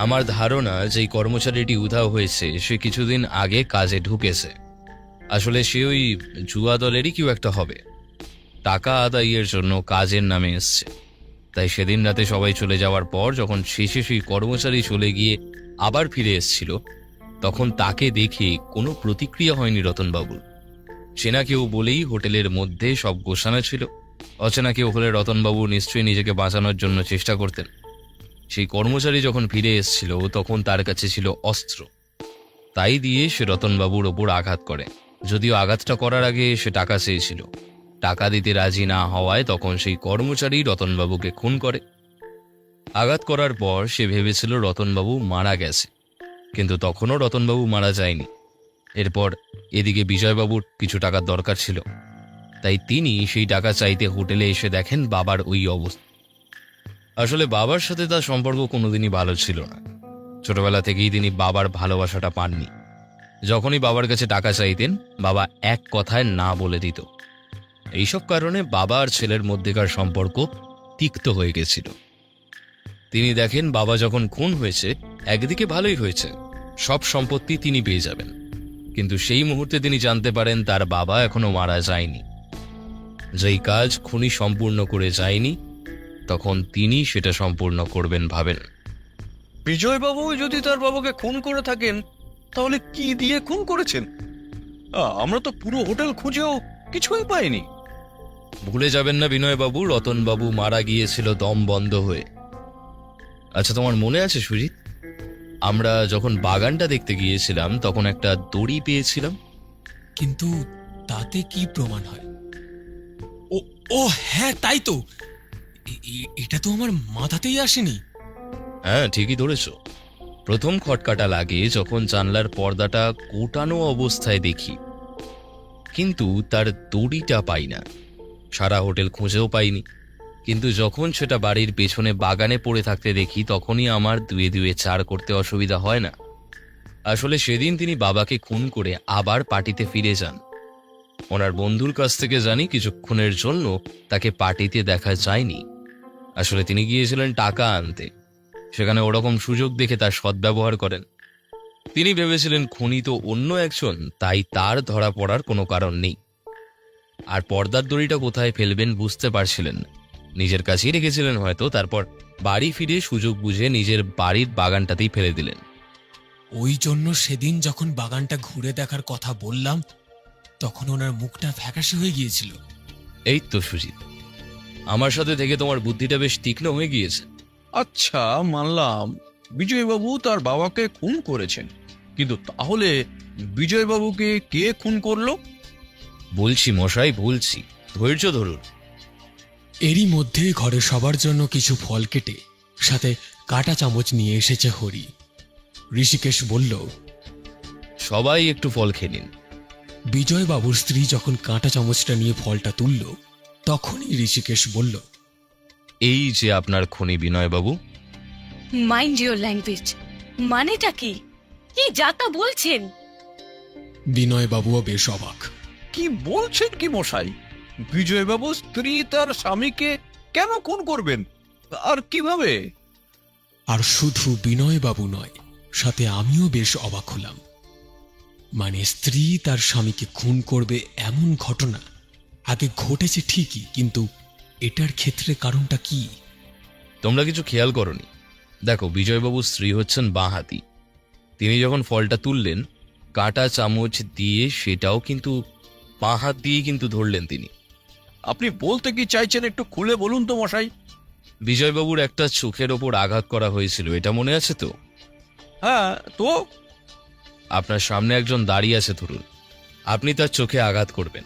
আমার ধারণা যেই কর্মচারীটি উধাও হয়েছে সে কিছুদিন আগে কাজে ঢুকেছে। আসলে সে ওই জুয়া দলেরই কেউ একটা হবে। টাকা আদায়ের জন্য কাজের নামে এসছে। তাই সেদিন রাতে সবাই চলে যাওয়ার পর যখন শেষে সেই কর্মচারী চলে গিয়ে আবার ফিরে এসছিল, তখন তাকে দেখে কোনো প্রতিক্রিয়া হয়নি রতনবাবুর। সে না কেউ বলেই হোটেলের মধ্যে সব গোছানো ছিল, অচেনা কেউ হলে রতনবাবু নিশ্চয়ই নিজেকে বাঁচানোর জন্য চেষ্টা করতেন। সেই কর্মচারী যখন ফিরে এসেছিল তখন তার কাছে ছিল অস্ত্র, তাই দিয়ে সে রতনবাবুর ওপর আঘাত করে। যদিও আঘাতটা করার আগে সে টাকা চেয়েছিল, টাকা দিতে রাজি না হওয়ায় তখন সেই কর্মচারী রতনবাবুকে খুন করে। আঘাত করার পর সে ভেবেছিল রতনবাবু মারা গেছে, কিন্তু তখনও রতনবাবু মারা যায়নি। এরপর এদিকে বিজয়বাবুর কিছু টাকার দরকার ছিল, তাই তিনি সেই টাকা চাইতে হোটেলে এসে দেখেন বাবার ওই অবস্থা। আসলে বাবার সাথে তার সম্পর্ক কোনোদিনই ভালো ছিল না। ছোটবেলা থেকেই তিনি বাবার ভালোবাসাটা পাননি। যখনই বাবার কাছে টাকা চাইতেন, বাবা এক কথায় না বলে দিত। এইসব কারণে বাবা আর ছেলের মধ্যেকার সম্পর্ক তিক্ত হয়ে গেছিল। তিনি দেখেন বাবা যখন খুন হয়েছে, একদিকে ভালোই হয়েছে, সব সম্পত্তি তিনি পেয়ে যাবেন, কিন্তু সেই মুহূর্তে তিনি জানতে পারেন তার বাবা এখনো মারা যায়নি। যেই কাজ খুনি সম্পূর্ণ করে যায়নি, তখন তিনি সেটা সম্পূর্ণ করবেন ভাবেন। বিজয়বাবু যদি তার বাবাকে খুন করে থাকেন, তাহলে কি দিয়ে খুন করেছেন? আমরা তো পুরো হোটেল খুঁজেও কিছুই পাইনি। ভুলে যাবেন না বিনয়বাবু, রতনবাবু মারা গিয়েছিল দম বন্ধ হয়ে। আচ্ছা, তোমার মনে আছে সুজিত, আমরা যখন বাগানটা দেখতে গিয়েছিলাম তখন একটা দড়ি পেয়েছিলাম? কিন্তু তাতে কি প্রমাণ হয়? ও ও হ্যাঁ, তাই তো। এটা তো আমার মাথাতেই আসেনি। হ্যাঁ, ঠিকই ধরেছ। প্রথম খটকাটা লাগে যখন জানলার পর্দাটা কোটানো অবস্থায় দেখি, কিন্তু তার দড়িটা পাই না। সারা হোটেল খুঁজেও পাইনি, কিন্তু যখন সেটা বাড়ির পেছনে বাগানে পড়ে থাকতে দেখি, তখনই আমার দুয়ে দুয়ে চার করতে অসুবিধা হয় না। আসলে সেদিন তিনি বাবাকে খুন করে আবার পার্টিতে ফিরে যান। ওনার বন্ধুর কাছ থেকে জানি কিছুক্ষণের জন্য তাকে পার্টিতে দেখা যায়নি। আসলে তিনি গিয়েছিলেন টাকা আনতে, সেখানে ওরকম সুযোগ দেখে তার সদ্ব্যবহার করেন। তিনি ভেবেছিলেন খুনি তো অন্য একজন, তাই তার ধরা পড়ার কোনো কারণ নেই। আর পর্দার দড়িটা কোথায় ফেলবেন বুঝতে পারছিলেন না, নিজের কাছেই রেখেছিলেন হয়তো। তারপর বাড়ি ফিরে সুযোগ বুঝে নিজের বাড়ির বাগানটাতেই ফেলে দিলেন। ওই জন্য সেদিন যখন বাগানটা ঘুরে দেখার কথা বললাম, তখন ওনার মুখটা ফ্যাকাশে হয়ে গিয়েছিল। এই তো সুজিত, আমার সাথে থেকে তোমার বুদ্ধিটা বেশ তীক্ষ্ণ হয়ে গিয়েছে। আচ্ছা, মানলাম বিজয়বাবু তার বাবাকে খুন করেছেন, কিন্তু তাহলে বিজয়বাবুকে কে খুন করলো? বলছি মশাই, বলছি, ধৈর্য ধরুন। এরই মধ্যে ঘরে সবার জন্য কিছু ফল কেটে সাথে কাঁটা চামচ নিয়ে এসেছে হরি। ঋষিকেশ বলল, সবাই একটু ফল খেয়ে নিন। বিজয়বাবুর স্ত্রী যখন কাঁটা চামচটা নিয়ে ফলটা তুলল, তখনই ঋষিকেশ বলল, এই যে আপনার খনি বিনয়বাবু। Mind your language. মানেটা কি? কি যাতা বলছেন? বিনয়বাবুও বেশ অবাক। কি বলছেন কি মশাই? বিজয়বাবু স্ত্রী তার স্বামীকে কেন খুন করবেন, আর কিভাবে? আর শুধু বিনয়বাবু নয়, সাথে আমিও বেশ অবাক হলাম। মানে স্ত্রী তার স্বামীকে খুন করবে এমন ঘটনা আগে ঘটেছে ঠিকই, কিন্তু এটার ক্ষেত্রে কারণটা কি? তোমরা কিছু খেয়াল করনি? দেখো, বিজয়বাবুর স্ত্রী হচ্ছেন বাঁহাতি। তিনি যখন ফলটা তুললেন, কাঁটা চামচ দিয়ে সেটাও কিন্তু বাঁ হাত দিয়েই কিন্তু ধরলেন তিনি। আপনি বলতে কি চাইছেন একটু খুলে বলুন তো মশাই। বিজয়বাবুর একটা চোখের ওপর আঘাত করা হয়েছিল, এটা মনে আছে তো? হ্যাঁ তো? আপনার সামনে একজন দাঁড়িয়ে আছে ধরুন, আপনি তার চোখে আঘাত করবেন,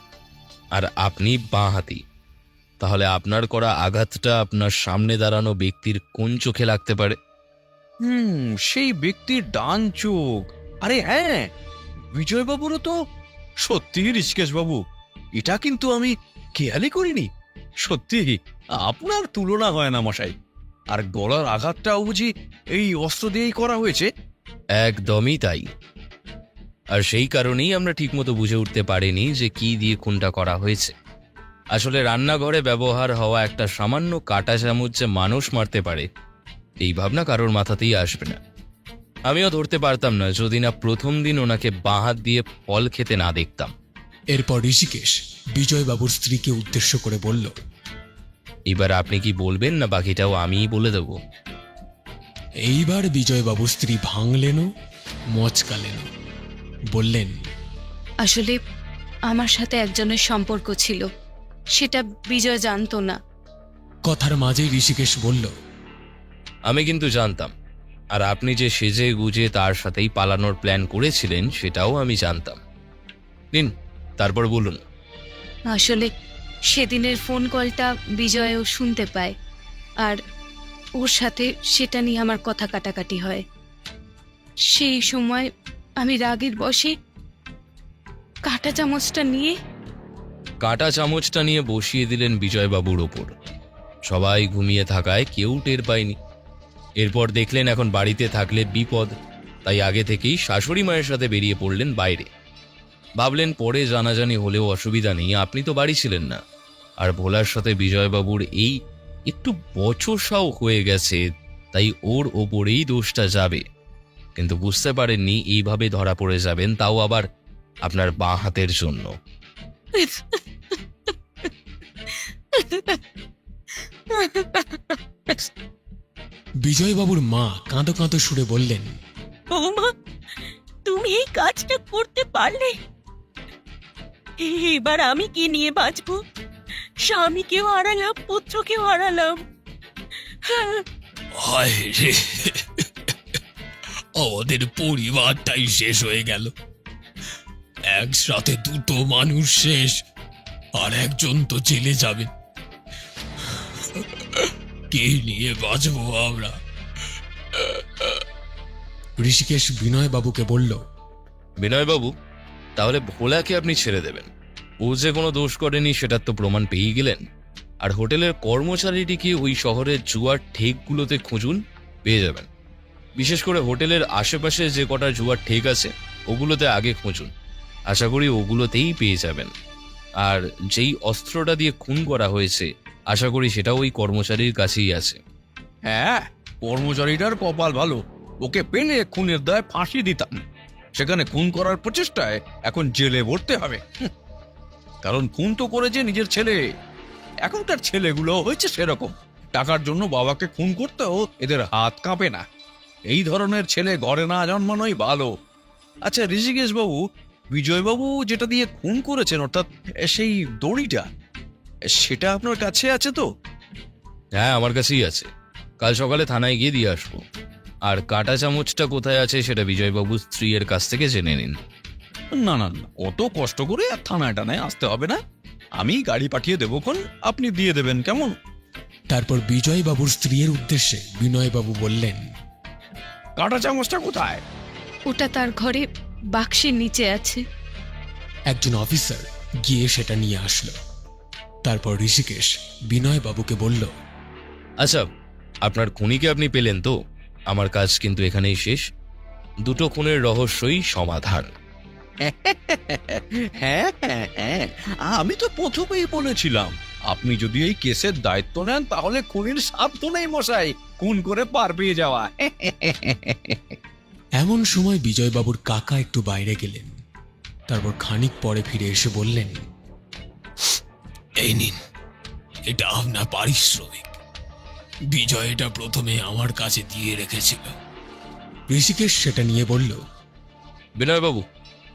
আর আপনি বাঁহাতি। তাহলে আপনার করা আঘাতটা আপনার সামনে দাঁড়ানো ব্যক্তির কোন চোখে লাগতে পারে? সেই ব্যক্তির ডান চোখ। আরে হ্যাঁ, বিজয়বাবুরও তো। সত্যি ঋষিকেশ বাবু, এটা কিন্তু আমি খেয়ালই করিনি। সত্যি আপনার তুলনা হয় না মশাই। আর গলার আঘাতটাও বুঝি এই অস্ত্র দিয়েই করা হয়েছে? একদমই তাই। আর সেই কারণেই আমরা ঠিকমতো বুঝে উঠতে পারিনি যে কি দিয়ে খুনটা করা হয়েছে। আসলে রান্নাঘরে ব্যবহার হওয়া একটা সামান্য কাঁটা চামচ যে মানুষ মারতে পারে, এই ভাবনা কারোর মাথাতেই আসবে না। আমিও ধরতে পারতাম না যদি না প্রথম দিন ওনাকে বাঁ হাত দিয়ে ফল খেতে না দেখতাম। এরপর ঋষিকেশ বিজয়বাবুর স্ত্রীকে উদ্দেশ্য করে বলল, এবার আপনি কি বলবেন না বাকিটাও আমিই বলে দেব? এইবার বিজয়বাবুর স্ত্রী ভাঙলেনও, মচকালেনও। বললেন, আসলে আমার সাথে একজনের সম্পর্ক ছিল, সেটা বিজয় জানতো না। কথার মাঝেই ঋষিকেশ বলল, আমি কিন্তু জানতাম, আর আপনি যে সেজে গুজে তার সাথেই পালানোর প্ল্যান করেছিলেন সেটাও আমি জানতাম। নিন, তারপর বলুন। আসলে সেদিনের ফোন কলটা বিজয়ও শুনতে পায়, আর ওর সাথে সেটা নিয়ে আমার কথা কাটাকাটি হয়। সেই সময় আমি রাগের বশে কাঁটা চামচটা নিয়ে কাঁটা চামচটা নিয়ে বসিয়ে দিলেন বিজয়বাবুর ওপর। সবাই ঘুমিয়ে থাকায় কেউ টের পায়নি। এরপর দেখলেন এখন বাড়িতে থাকলে বিপদ, তাই আগে থেকেই শাশুড়ি মায়ের সাথে বেরিয়ে পড়লেন বাইরে। ভাবলেন পরে জানাজানি হলেও অসুবিধা নেই, আপনি তো বাড়ি ছিলেন না। আর ভোলার সাথে বিজয়বাবুর এই একটু বচসাও হয়ে গেছে, তাই ওর ওপরেই দোষটা যাবে। কিন্তু বুঝতে পারেননি এইভাবে ধরা পড়ে যাবেন, তাও আবার আপনার বাঁ হাতের জন্য। বিজয়বাবুর মা কাঁদো কাঁদো সুরে বললেন, বৌমা, তুমি এই কাজটা করতে পারলে? এবার আমি কি নিয়ে বাঁচবো? স্বামীকেও হারালাম, পুত্রকেও হারালাম। হায় রে, আমাদের পরিবারটাই শেষ হয়ে গেল। একসাথে দুটো মানুষ শেষ, আর একজন তো জেলে যাবে। কে নিয়ে বাঁচবো আমরা? ঋষিকেশ বিনয়বাবুকে বলল, বিনয়বাবু, তাহলে ভোলাকে আপনি ছেড়ে দেবেন। ও যে কোনো দোষ করেনি সেটার তো প্রমাণ পেয়েই গেলেন। আর হোটেলের কর্মচারীটিকে ওই শহরের জুয়ার ঠেকগুলোতে খুঁজুন, পেয়ে যাবেন। বিশেষ করে হোটেলের আশেপাশে যে কটা জুয়ার ঠেক আছে ওগুলোতে আগে খুঁজুন, আশা করি ওগুলোতেই পেয়ে যাবেন। আর যেই অস্ত্রটা দিয়ে খুন করা হয়েছে আশা করি সেটাও ওই কর্মচারীর কাছেই আছে। হ্যাঁ, কর্মচারীটার কপাল ভালো, ওকে পেলে খুনের দায় ফাঁসি দিতাম। সেখানে খুন করার প্রচেষ্টায় এখন জেলে ভরতে হবে। কারণ খুন তো করেছে নিজের ছেলে। এখনকার ছেলেগুলো হয়েছে সেরকম, টাকার জন্য বাবাকে খুন করতেও এদের হাত কাঁপে না। এই ধরনের ছেলে ঘরে না জন্মানোই ভালো। আচ্ছা ঋষিকেশ বাবু, বিজয়বাবু যেটা দিয়ে খুন করেছেন, অর্থাৎ সেই দড়িটা, সেটা আপনার কাছে আছে তো? হ্যাঁ, আমার কাছেই আছে। কাল সকালে থানায় গিয়ে দিয়ে আসবো। আর কাঁটা চামচটা কোথায় আছে সেটা বিজয়বাবুর স্ত্রীর কাছ থেকে জেনে নিন। না না না, অত কষ্ট করে আর থানায় টানায় আসতে হবে না। আমি গাড়ি পাঠিয়ে দেবো, কোন আপনি দিয়ে দেবেন, কেমন? তারপর বিজয়বাবুর স্ত্রীর উদ্দেশ্যে বিনয়বাবু বললেন, কাঁটা চামচটা কোথায়? ওটা তার ঘরে বাক্সের নিচে আছে। একজন অফিসার গিয়ে সেটা নিয়ে আসলো। তারপর ঋষিকেশ বিনয়বাবুকে বলল, আচ্ছা, আপনার খুনিকে আপনি পেলেন তো? আমার কাজ কিন্তু এখানেই শেষ। দুটো খুনের রহস্যই সমাধান। হ্যাঁ হ্যাঁ হ্যাঁ, আমি তো প্রথমেই বলেছিলাম আপনি যদি এই কেসের দায়িত্ব নেন তাহলে খুনির সাধ্য নেই মশাই খুন করে পার পেয়ে যাওয়া। এমন সময় বিজয়বাবুর কাকা একটু বাইরে গেলেন। তারপর খানিক পরে ফিরে এসে বললেন, এই নিন, এটা আপনার পারিশ্রমিক। বিজয় এটা প্রথমে আমার কাছে দিয়ে রেখেছিল। ঋষিকেশ সেটা নিয়ে বলল, বিনয়বাবু,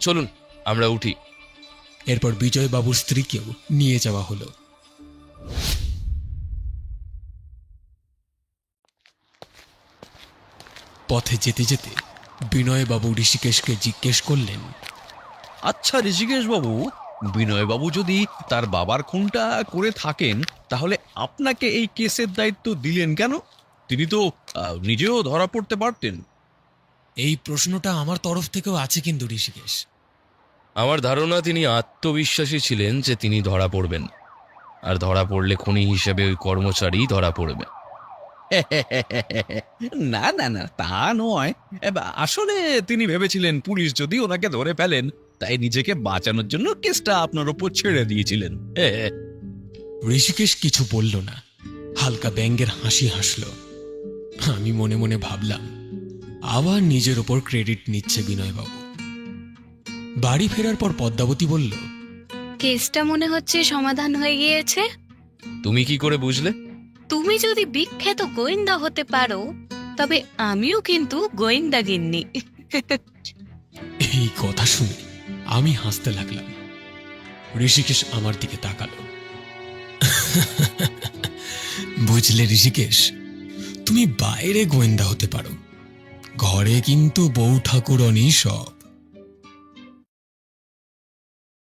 চলুন আমরা উঠি। এরপর বিজয়বাবুর স্ত্রীকেও নিয়ে যাওয়া হলো। পথে যেতে যেতে বিনয়বাবু ঋষিকেশকে জিজ্ঞেস করলেন, আচ্ছা ঋষিকেশ বাবু, বিনয় বাবু যদি তার বাবার খুনটা করে থাকেন তাহলে আপনাকে এই কেসের দায়িত্ব দিলেন কেন? তিনি তো নিজেও ধরা পড়তে পারতেন। এই প্রশ্নটা আমার তরফ থেকেও আছে কিন্তু ঋষিকেশ। আমার ধারণা তিনি আত্মবিশ্বাসী ছিলেন যে তিনি ধরা পড়বেন, আর ধরা পড়লে খুনি হিসেবে ওই কর্মচারী ধরা পড়বে। না না না, তা নয়। আসলে তিনি ভেবেছিলেন পুলিশ যদি ওনাকে ধরে ফেলেন, তাই নিজেকে বাঁচানোর জন্য কেসটা আপনার উপর ছেড়ে দিয়েছিলেন। ঋষিকেশ কিছু বলল না, হালকা ব্যঙ্গের হাসি হাসল। আমি মনে মনে ভাবলাম, আবার নিজের ওপর ক্রেডিট নিচ্ছে বিনয়বাবু। বাড়ি ফেরার পর পদ্মাবতী বলল, কেসটা মনে হচ্ছে সমাধান হয়ে গিয়েছে। তুমি কি করে বুঝলে? তুমি যদি বিখ্যাত গোয়েন্দা হতে পারো, তবে আমিও কিন্তু গোয়েন্দা গিন্নি। এই কথা শুনে আমি হাসতে লাগলাম। ঋষিকেশ আমার দিকে তাকালো। বুঝলে ঋষিকেশ, তুমি বাইরে গোয়েন্দা হতে পারো, ঘরে কিন্তু বউ ঠাকুরনি সব।